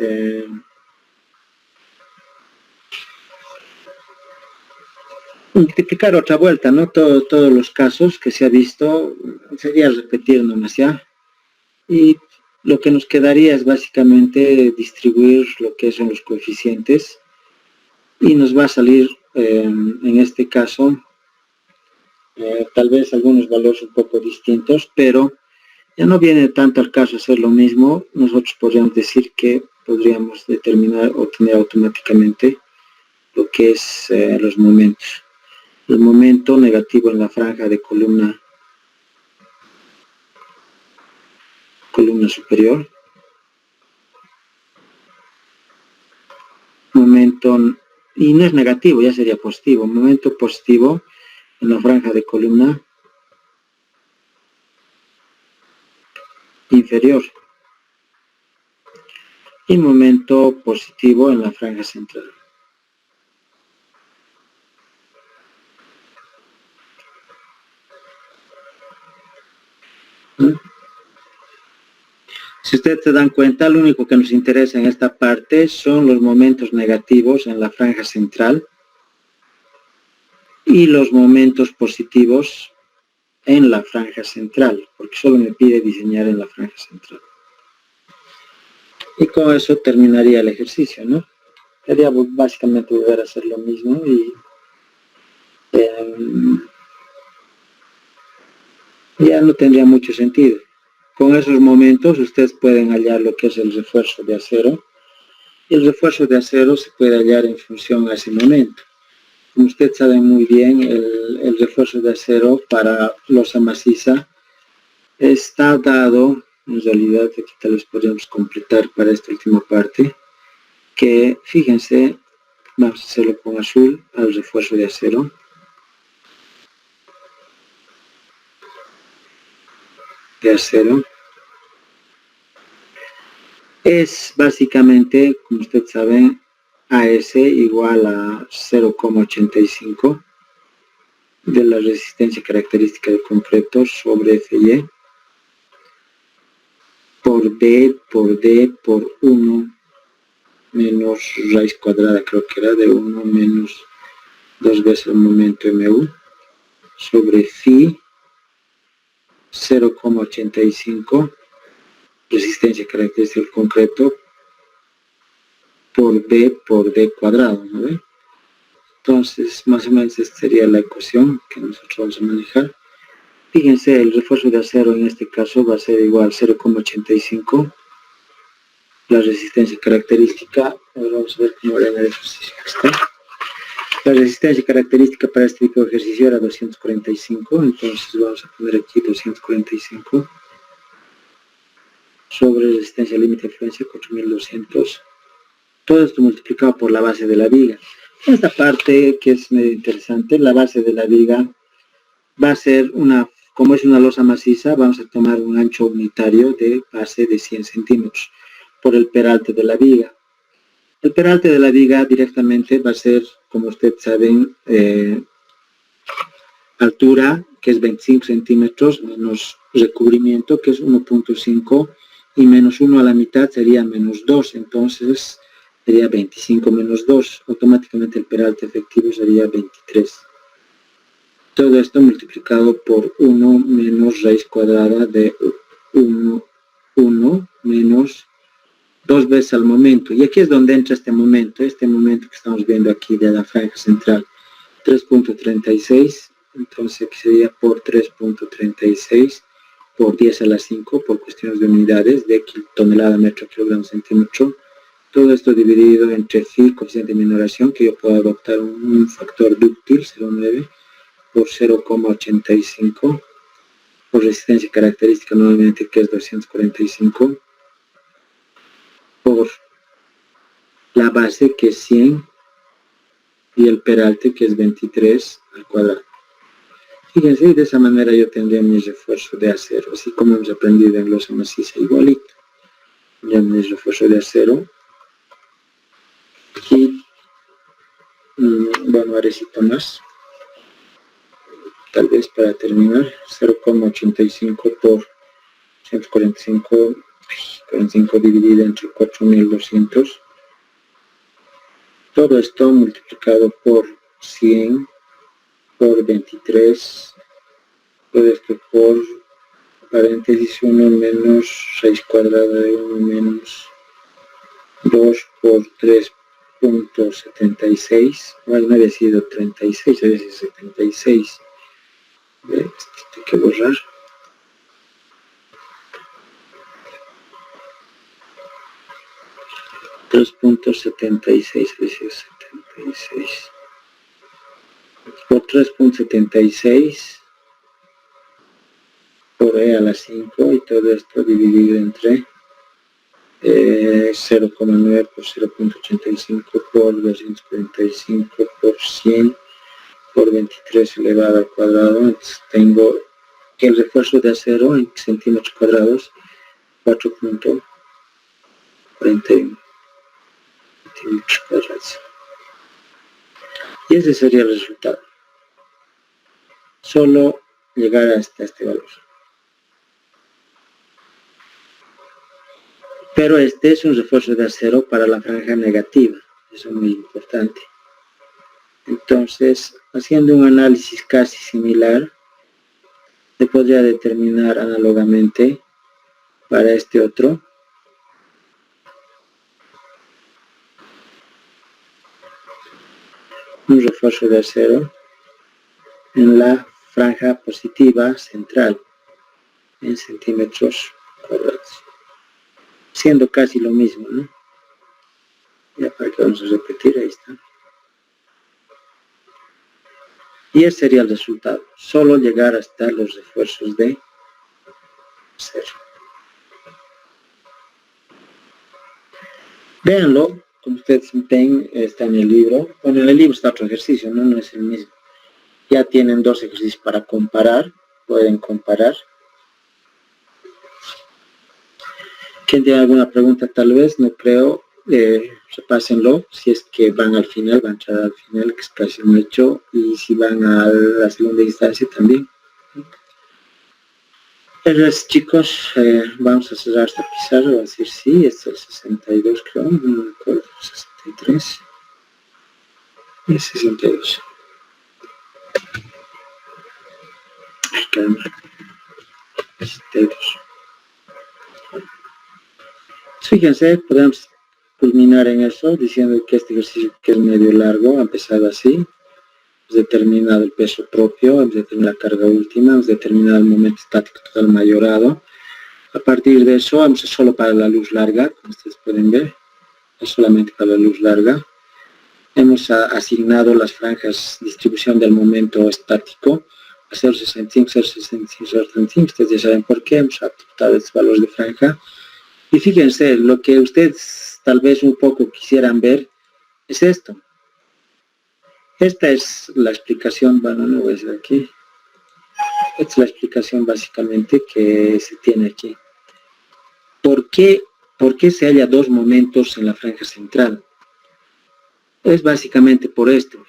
multiplicar otra vuelta, ¿no? Todos los casos que se ha visto, sería repetir nomás, ¿ya? Y lo que nos quedaría es básicamente distribuir lo que son los coeficientes y nos va a salir, en este caso, tal vez algunos valores un poco distintos, pero ya no viene tanto al caso hacer lo mismo. Nosotros podríamos decir que podríamos determinar o tener automáticamente lo que es los momentos. El momento negativo en la franja de columna superior, momento, y no es negativo, ya sería positivo, momento positivo en la franja de columna inferior y momento positivo en la franja central. Si ustedes se dan cuenta, lo único que nos interesa en esta parte son los momentos negativos en la franja central y los momentos positivos en la franja central, porque solo me pide diseñar en la franja central. Y con eso terminaría el ejercicio, ¿no? Sería básicamente volver a hacer lo mismo y ya no tendría mucho sentido. Con esos momentos ustedes pueden hallar lo que es el refuerzo de acero. Y el refuerzo de acero se puede hallar en función a ese momento. Como usted sabe muy bien, el refuerzo de acero para losa maciza está dado, en realidad aquí tal vez podríamos completar para esta última parte, que fíjense, vamos a hacerlo con azul, al refuerzo de acero. Es básicamente, como ustedes saben, AS igual a 0,85 de la resistencia característica del concreto sobre FY por D por 1 menos raíz cuadrada, creo que era de 1 menos 2 veces el momento MU sobre phi 0,85 resistencia característica del concreto por D cuadrado, ¿no ve? Entonces, más o menos esta sería la ecuación que nosotros vamos a manejar. Fíjense, el refuerzo de acero en este caso va a ser igual a 0,85 la resistencia característica. Ahora vamos a ver cómo era en el ejercicio. La resistencia característica para este tipo de ejercicio era 245, entonces vamos a poner aquí 245 sobre resistencia límite de influencia 4200. Todo esto multiplicado por la base de la viga. Esta parte que es medio interesante, la base de la viga va a ser como es una losa maciza, vamos a tomar un ancho unitario de base de 100 centímetros por el peralte de la viga. El peralte de la viga directamente va a ser, como ustedes saben, altura, que es 25 centímetros, menos recubrimiento, que es 1.5, y menos 1 a la mitad sería menos 2, entonces sería 25 menos 2, automáticamente el peralte efectivo sería 23. Todo esto multiplicado por 1 menos raíz cuadrada de 1 menos 2 veces al momento. Y aquí es donde entra este momento que estamos viendo aquí de la franja central, 3.36. Entonces aquí sería por 3.36 por 10 a la 5 por cuestiones de unidades de tonelada, metro, kilogramo, centímetro. Todo esto dividido entre phi, coeficiente de minoración, que yo puedo adoptar un factor dúctil, 0,9, por 0,85, por resistencia característica nuevamente que es 245, por la base que es 100 y el peralte que es 23 al cuadrado. Fíjense, de esa manera yo tendría mi refuerzo de acero, así como hemos aprendido en losa maciza igualito. Ya mi refuerzo de acero. Y bueno, arecito más. Tal vez para terminar, 0,85 por 245, 45 dividido entre 4200. Todo esto multiplicado por 100, por 23, todo esto por paréntesis 1 menos raíz cuadrada de 1 menos 2 por 3.76. Bueno, no había sido 36, había sido 76. Esto hay que borrar. .76, 76 por 3.76 por e a la 5 y todo esto dividido entre 0,9 por 0.85 por 245 por 100 por 23 elevado al cuadrado. Entonces tengo que el refuerzo de acero en centímetros cuadrados 4.41 centímetros cuadrados. Y ese sería el resultado. Solo llegar hasta este valor. Pero este es un refuerzo de acero para la franja negativa. Eso es muy importante. Entonces, haciendo un análisis casi similar, se podría determinar análogamente para este otro. Un refuerzo de acero en la franja positiva central en centímetros cuadrados. Siendo casi lo mismo, ¿no? Ya para que vamos a repetir, ahí está. Y ese sería el resultado. Solo llegar hasta los refuerzos de acero. Véanlo, como ustedes ven, está en el libro. Bueno, en el libro está otro ejercicio, ¿no? No es el mismo. Ya tienen dos ejercicios para comparar. Pueden comparar. ¿Quién tiene alguna pregunta? Tal vez, no creo. Repásenlo. Si es que van al final, van a entrar al final, que es casi un hecho. Y si van a la segunda instancia también. Entonces, chicos, vamos a cerrar esta pizarra. Voy a decir sí, este es el 62, creo. No me acuerdo, 63. Y 62. Ay, caramba. 62. Fíjense, podemos culminar en eso diciendo que este ejercicio, que es medio largo, ha empezado así. Hemos determinado el peso propio, hemos determinado la carga última, hemos determinado el momento estático total mayorado. A partir de eso, vamos a solo para la luz larga, como ustedes pueden ver, es solamente para la luz larga. Hemos asignado las franjas distribución del momento estático a 0,65, 0,65, 0,35. Ustedes ya saben por qué hemos adoptado estos valores de franja. Y fíjense, lo que ustedes tal vez un poco quisieran ver es esto. Esta es la explicación, bueno, no voy a hacer aquí. Esta es la explicación básicamente que se tiene aquí. ¿Por qué se halla dos momentos en la franja central? Es básicamente por esto.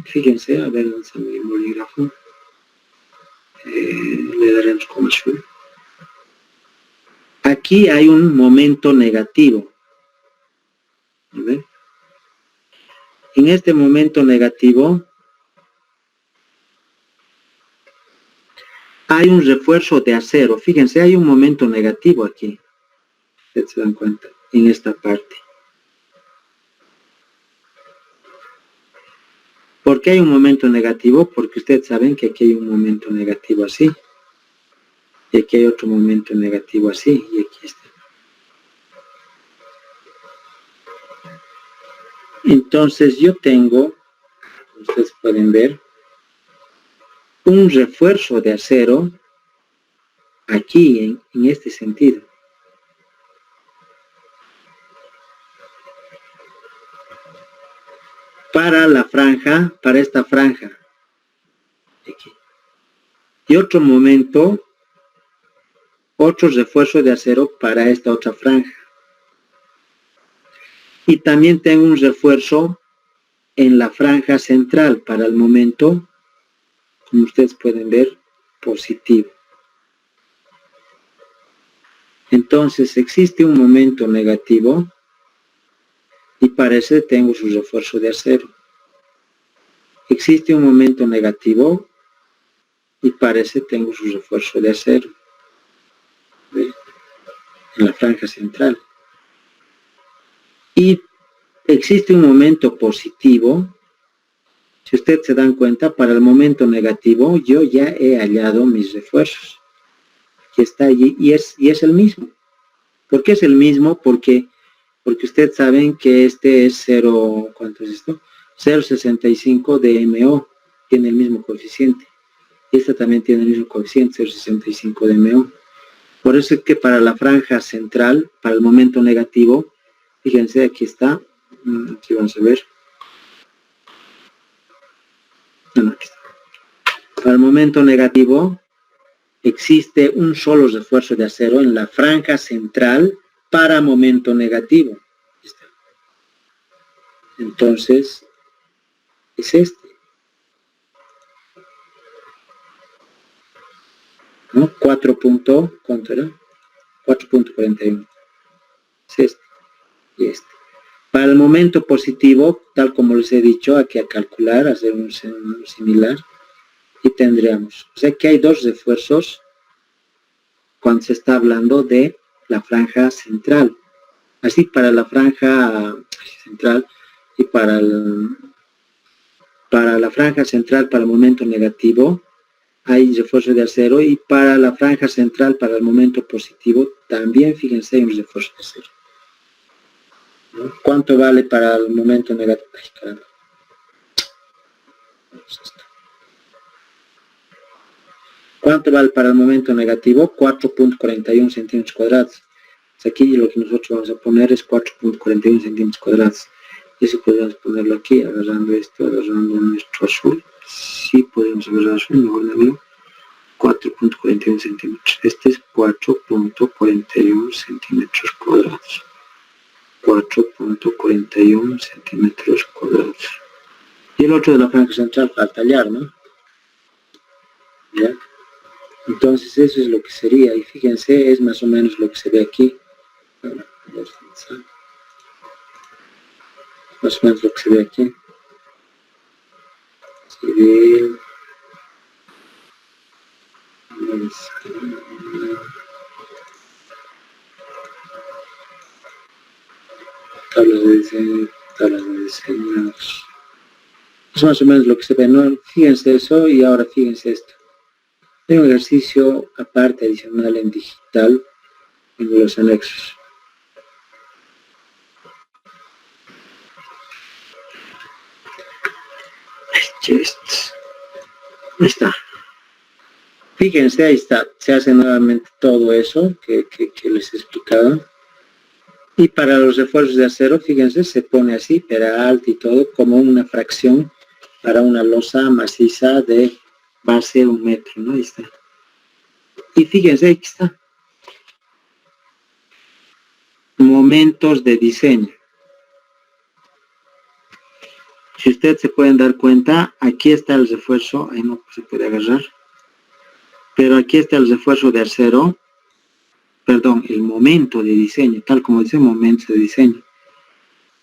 Fíjense, a ver, lanza mi bolígrafo. Le daremos como azul. Aquí hay un momento negativo. ¿Ven? En este momento negativo hay un refuerzo de acero. Fíjense, hay un momento negativo aquí. Ustedes se dan cuenta, en esta parte. ¿Por qué hay un momento negativo? Porque ustedes saben que aquí hay un momento negativo así. Y aquí hay otro momento negativo así. Y aquí está. Entonces yo tengo, como ustedes pueden ver, un refuerzo de acero aquí, en este sentido. Para la franja, para esta franja. Aquí. Y otro momento, otro refuerzo de acero para esta otra franja. Y también tengo un refuerzo en la franja central para el momento, como ustedes pueden ver, positivo. Entonces existe un momento negativo y para ese tengo su refuerzo de acero. Existe un momento negativo y para ese tengo su refuerzo de acero. ¿Ve? En la franja central. Y existe un momento positivo. Si ustedes se dan cuenta, para el momento negativo yo ya he hallado mis refuerzos. Que está allí y es el mismo. ¿Por qué es el mismo? Porque ustedes saben que este es 0, ¿cuánto es esto? 0,65 de MO, tiene el mismo coeficiente. Y esta también tiene el mismo coeficiente, 0,65 de MO. Por eso es que para la franja central, para el momento negativo, fíjense, aquí está, aquí vamos a ver. No, aquí está. Para el momento negativo, existe un solo refuerzo de acero en la franja central para momento negativo. Entonces, es este. ¿No? 4. ¿Cuánto era? 4.41. Es este y este. Para el momento positivo, tal como les he dicho, hay que calcular, hacer un similar. Y tendríamos, o sea que hay dos refuerzos cuando se está hablando de la franja central. Así para la franja central y para la franja central para el momento negativo hay refuerzo de acero y para la franja central para el momento positivo también, fíjense, hay un refuerzo de acero. ¿No? ¿Cuánto vale para el momento negativo? Ay, caramba. ¿Cuánto vale para el momento negativo? 4.41 centímetros cuadrados. Aquí lo que nosotros vamos a poner es 4.41 centímetros cuadrados. Eso podríamos ponerlo aquí, agarrando esto, agarrando nuestro azul. Sí, podemos agarrar azul, mejor de mí. 4.41 centímetros. Este es 4.41 centímetros cuadrados. 4.41 centímetros cuadrados. Y el otro de la franja central para tallar, ¿no? ¿Ya? Entonces eso es lo que sería. Y fíjense, es más o menos lo que se ve aquí. Más o menos lo que se ve aquí. Civil. Tablas de diseño, tablas de diseño. Es más o menos lo que se ve, ¿no? Fíjense eso y ahora fíjense esto. Hay un ejercicio aparte, adicional en digital, en los anexos. Ahí está. Fíjense, ahí está. Se hace nuevamente todo eso que les he explicado. Y para los refuerzos de acero, fíjense, se pone así, alto y todo, como una fracción para una losa maciza de base 1 metro, ¿no? Ahí está. Y fíjense, aquí está. Momentos de diseño. Si ustedes se pueden dar cuenta, aquí está el refuerzo, ahí no se puede agarrar, pero aquí está el refuerzo de acero, perdón, el momento de diseño, tal como dice momento de diseño.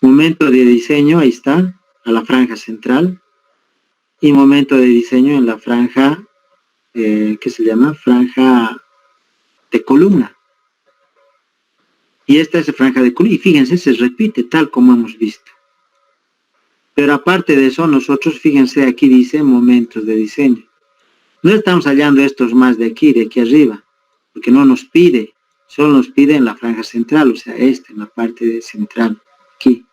Momento de diseño, ahí está, a la franja central, y momento de diseño en la franja, ¿qué se llama? Franja de columna. Y esta es la franja de columna, y fíjense, se repite tal como hemos visto. Pero aparte de eso, nosotros, fíjense, aquí dice momentos de diseño. No estamos hallando estos más de aquí arriba, porque no nos pide, solo nos pide en la franja central, o sea, en la parte de central, aquí.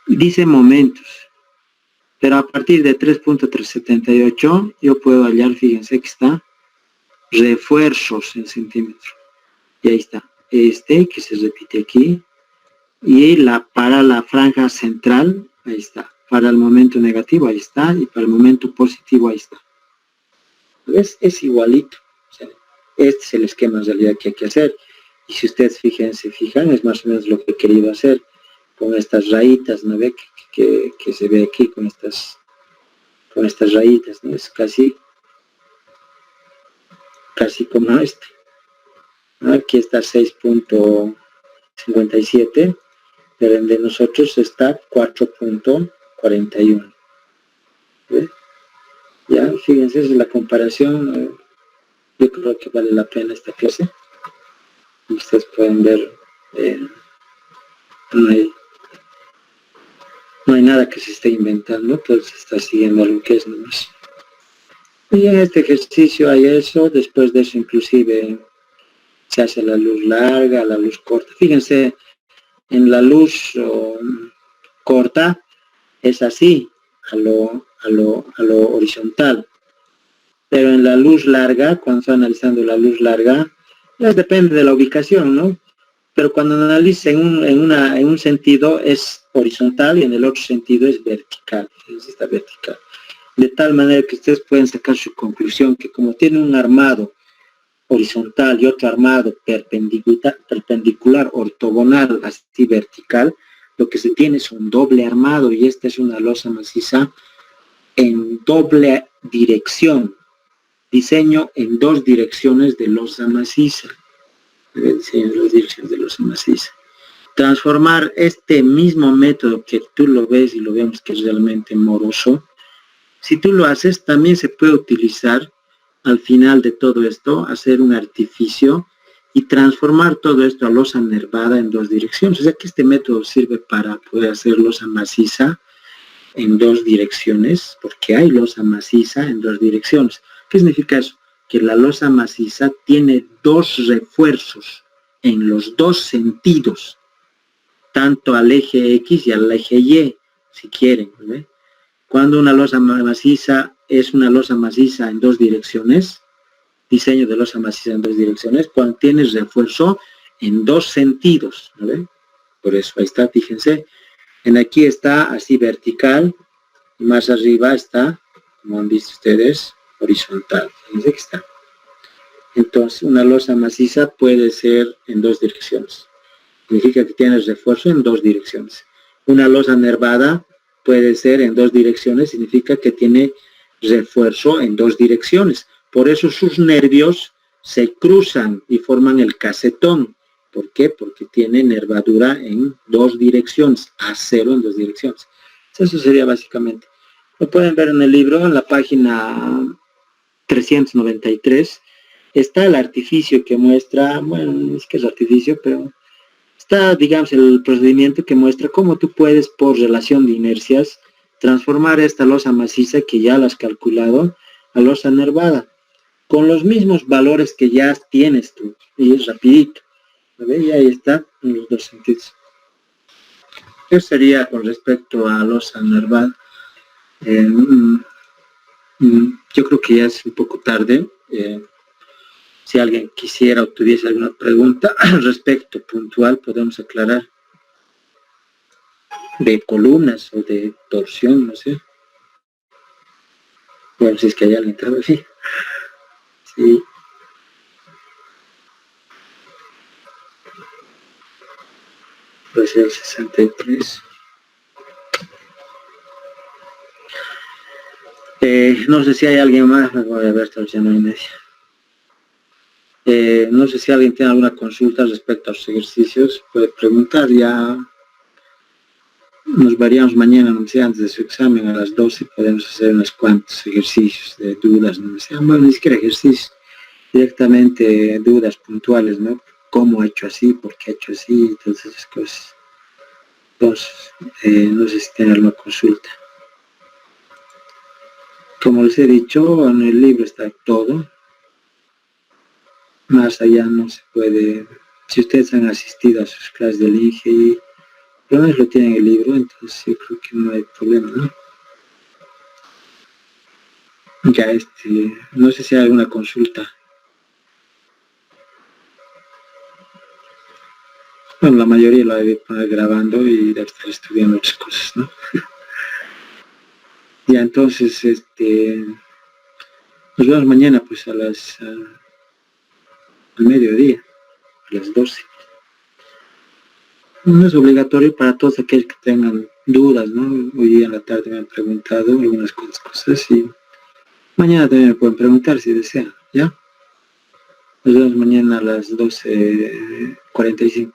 Dice momentos, pero a partir de 3.378 yo puedo hallar, fíjense que está, refuerzos en centímetros. Y ahí está, que se repite aquí, y para la franja central, ahí está. Para el momento negativo, ahí está. Y para el momento positivo, ahí está. ¿Ves? Es igualito. O sea, este es el esquema en realidad que hay que hacer. Y si ustedes se fijan, es más o menos lo que he querido hacer con estas rayitas, ¿no ve? Que se ve aquí con estas rayitas, ¿no? Es casi como este. Aquí está 6.57, pero el de nosotros está 4.41. ¿Ve? Ya, fíjense, esa es la comparación. Yo creo que vale la pena esta clase. Ustedes pueden ver, no hay nada que se esté inventando, todo se está siguiendo lo que es nomás. Y en este ejercicio hay eso, después de eso inclusive se hace la luz larga, la luz corta. Fíjense, en la luz corta es así, a lo horizontal. Pero en la luz larga, cuando está analizando la luz larga, pues depende de la ubicación, ¿no? Pero cuando analiza en un sentido es horizontal y en el otro sentido es vertical, está vertical. De tal manera que ustedes pueden sacar su conclusión que como tiene un armado horizontal y otro armado perpendicular, ortogonal, así vertical, lo que se tiene es un doble armado y esta es una losa maciza en doble dirección. Diseño en dos direcciones de losa maciza. Diseño en dos direcciones de losa maciza. Transformar este mismo método que tú lo ves y lo vemos que es realmente moroso, si tú lo haces, también se puede utilizar al final de todo esto, hacer un artificio y transformar todo esto a losa nervada en dos direcciones. O sea que este método sirve para poder hacer losa maciza en dos direcciones, porque hay losa maciza en dos direcciones. ¿Qué significa eso? Que la losa maciza tiene dos refuerzos en los dos sentidos, tanto al eje X y al eje Y, si quieren, ¿ve? Cuando una losa maciza es una losa maciza en dos direcciones, diseño de losa maciza en dos direcciones, cuando tienes refuerzo en dos sentidos, ¿ve? Por eso, ahí está, fíjense, en aquí está así vertical, y más arriba está, como han visto ustedes, horizontal, fíjense que está. Entonces, una losa maciza puede ser en dos direcciones. Significa que tienes refuerzo en dos direcciones. Una losa nervada puede ser en dos direcciones, significa que tiene refuerzo en dos direcciones. Por eso sus nervios se cruzan y forman el casetón. ¿Por qué? Porque tiene nervadura en dos direcciones, acero en dos direcciones. Eso sería básicamente. Lo pueden ver en el libro, en la página 393. Está el artificio que muestra, bueno, es que es artificio, pero está, digamos, el procedimiento que muestra cómo tú puedes, por relación de inercias, transformar esta losa maciza que ya la has calculado a losa nervada, con los mismos valores que ya tienes tú, y es rapidito. Y ahí está, en los dos sentidos. Eso sería con respecto a losa nervada. Yo creo que ya es un poco tarde. Si alguien quisiera o tuviese alguna pregunta al respecto puntual, podemos aclarar. De columnas o de torsión, no sé. Bueno, si es que hay alguien todavía. Sí. Pues el 63. No sé si hay alguien más, me voy a ver hasta las 9:30. No sé si alguien tiene alguna consulta respecto a los ejercicios, puede preguntar. Ya nos variamos mañana, no sé, antes de su examen a las 12 podemos hacer unos cuantos ejercicios de dudas, no sé, bueno, ni siquiera ejercicios, directamente dudas puntuales, ¿no? ¿Cómo ha hecho así? ¿Por qué ha hecho así? Todas esas cosas. Entonces, no sé si tienen alguna consulta. Como les he dicho, en el libro está todo. Más allá no se puede. Si ustedes han asistido a sus clases del IGI, lo menos lo tienen en el libro, entonces yo creo que no hay problema, ¿no? Ya no sé si hay alguna consulta. Bueno, la mayoría lo debe poner grabando y debe estar estudiando otras cosas, ¿no? Ya, entonces, nos vemos mañana, pues, al mediodía, a las 12. No es obligatorio para todos aquellos que tengan dudas, ¿no? Hoy día en la tarde me han preguntado algunas cosas y mañana también me pueden preguntar si desean, ¿ya? Nos vemos mañana a las 12:45.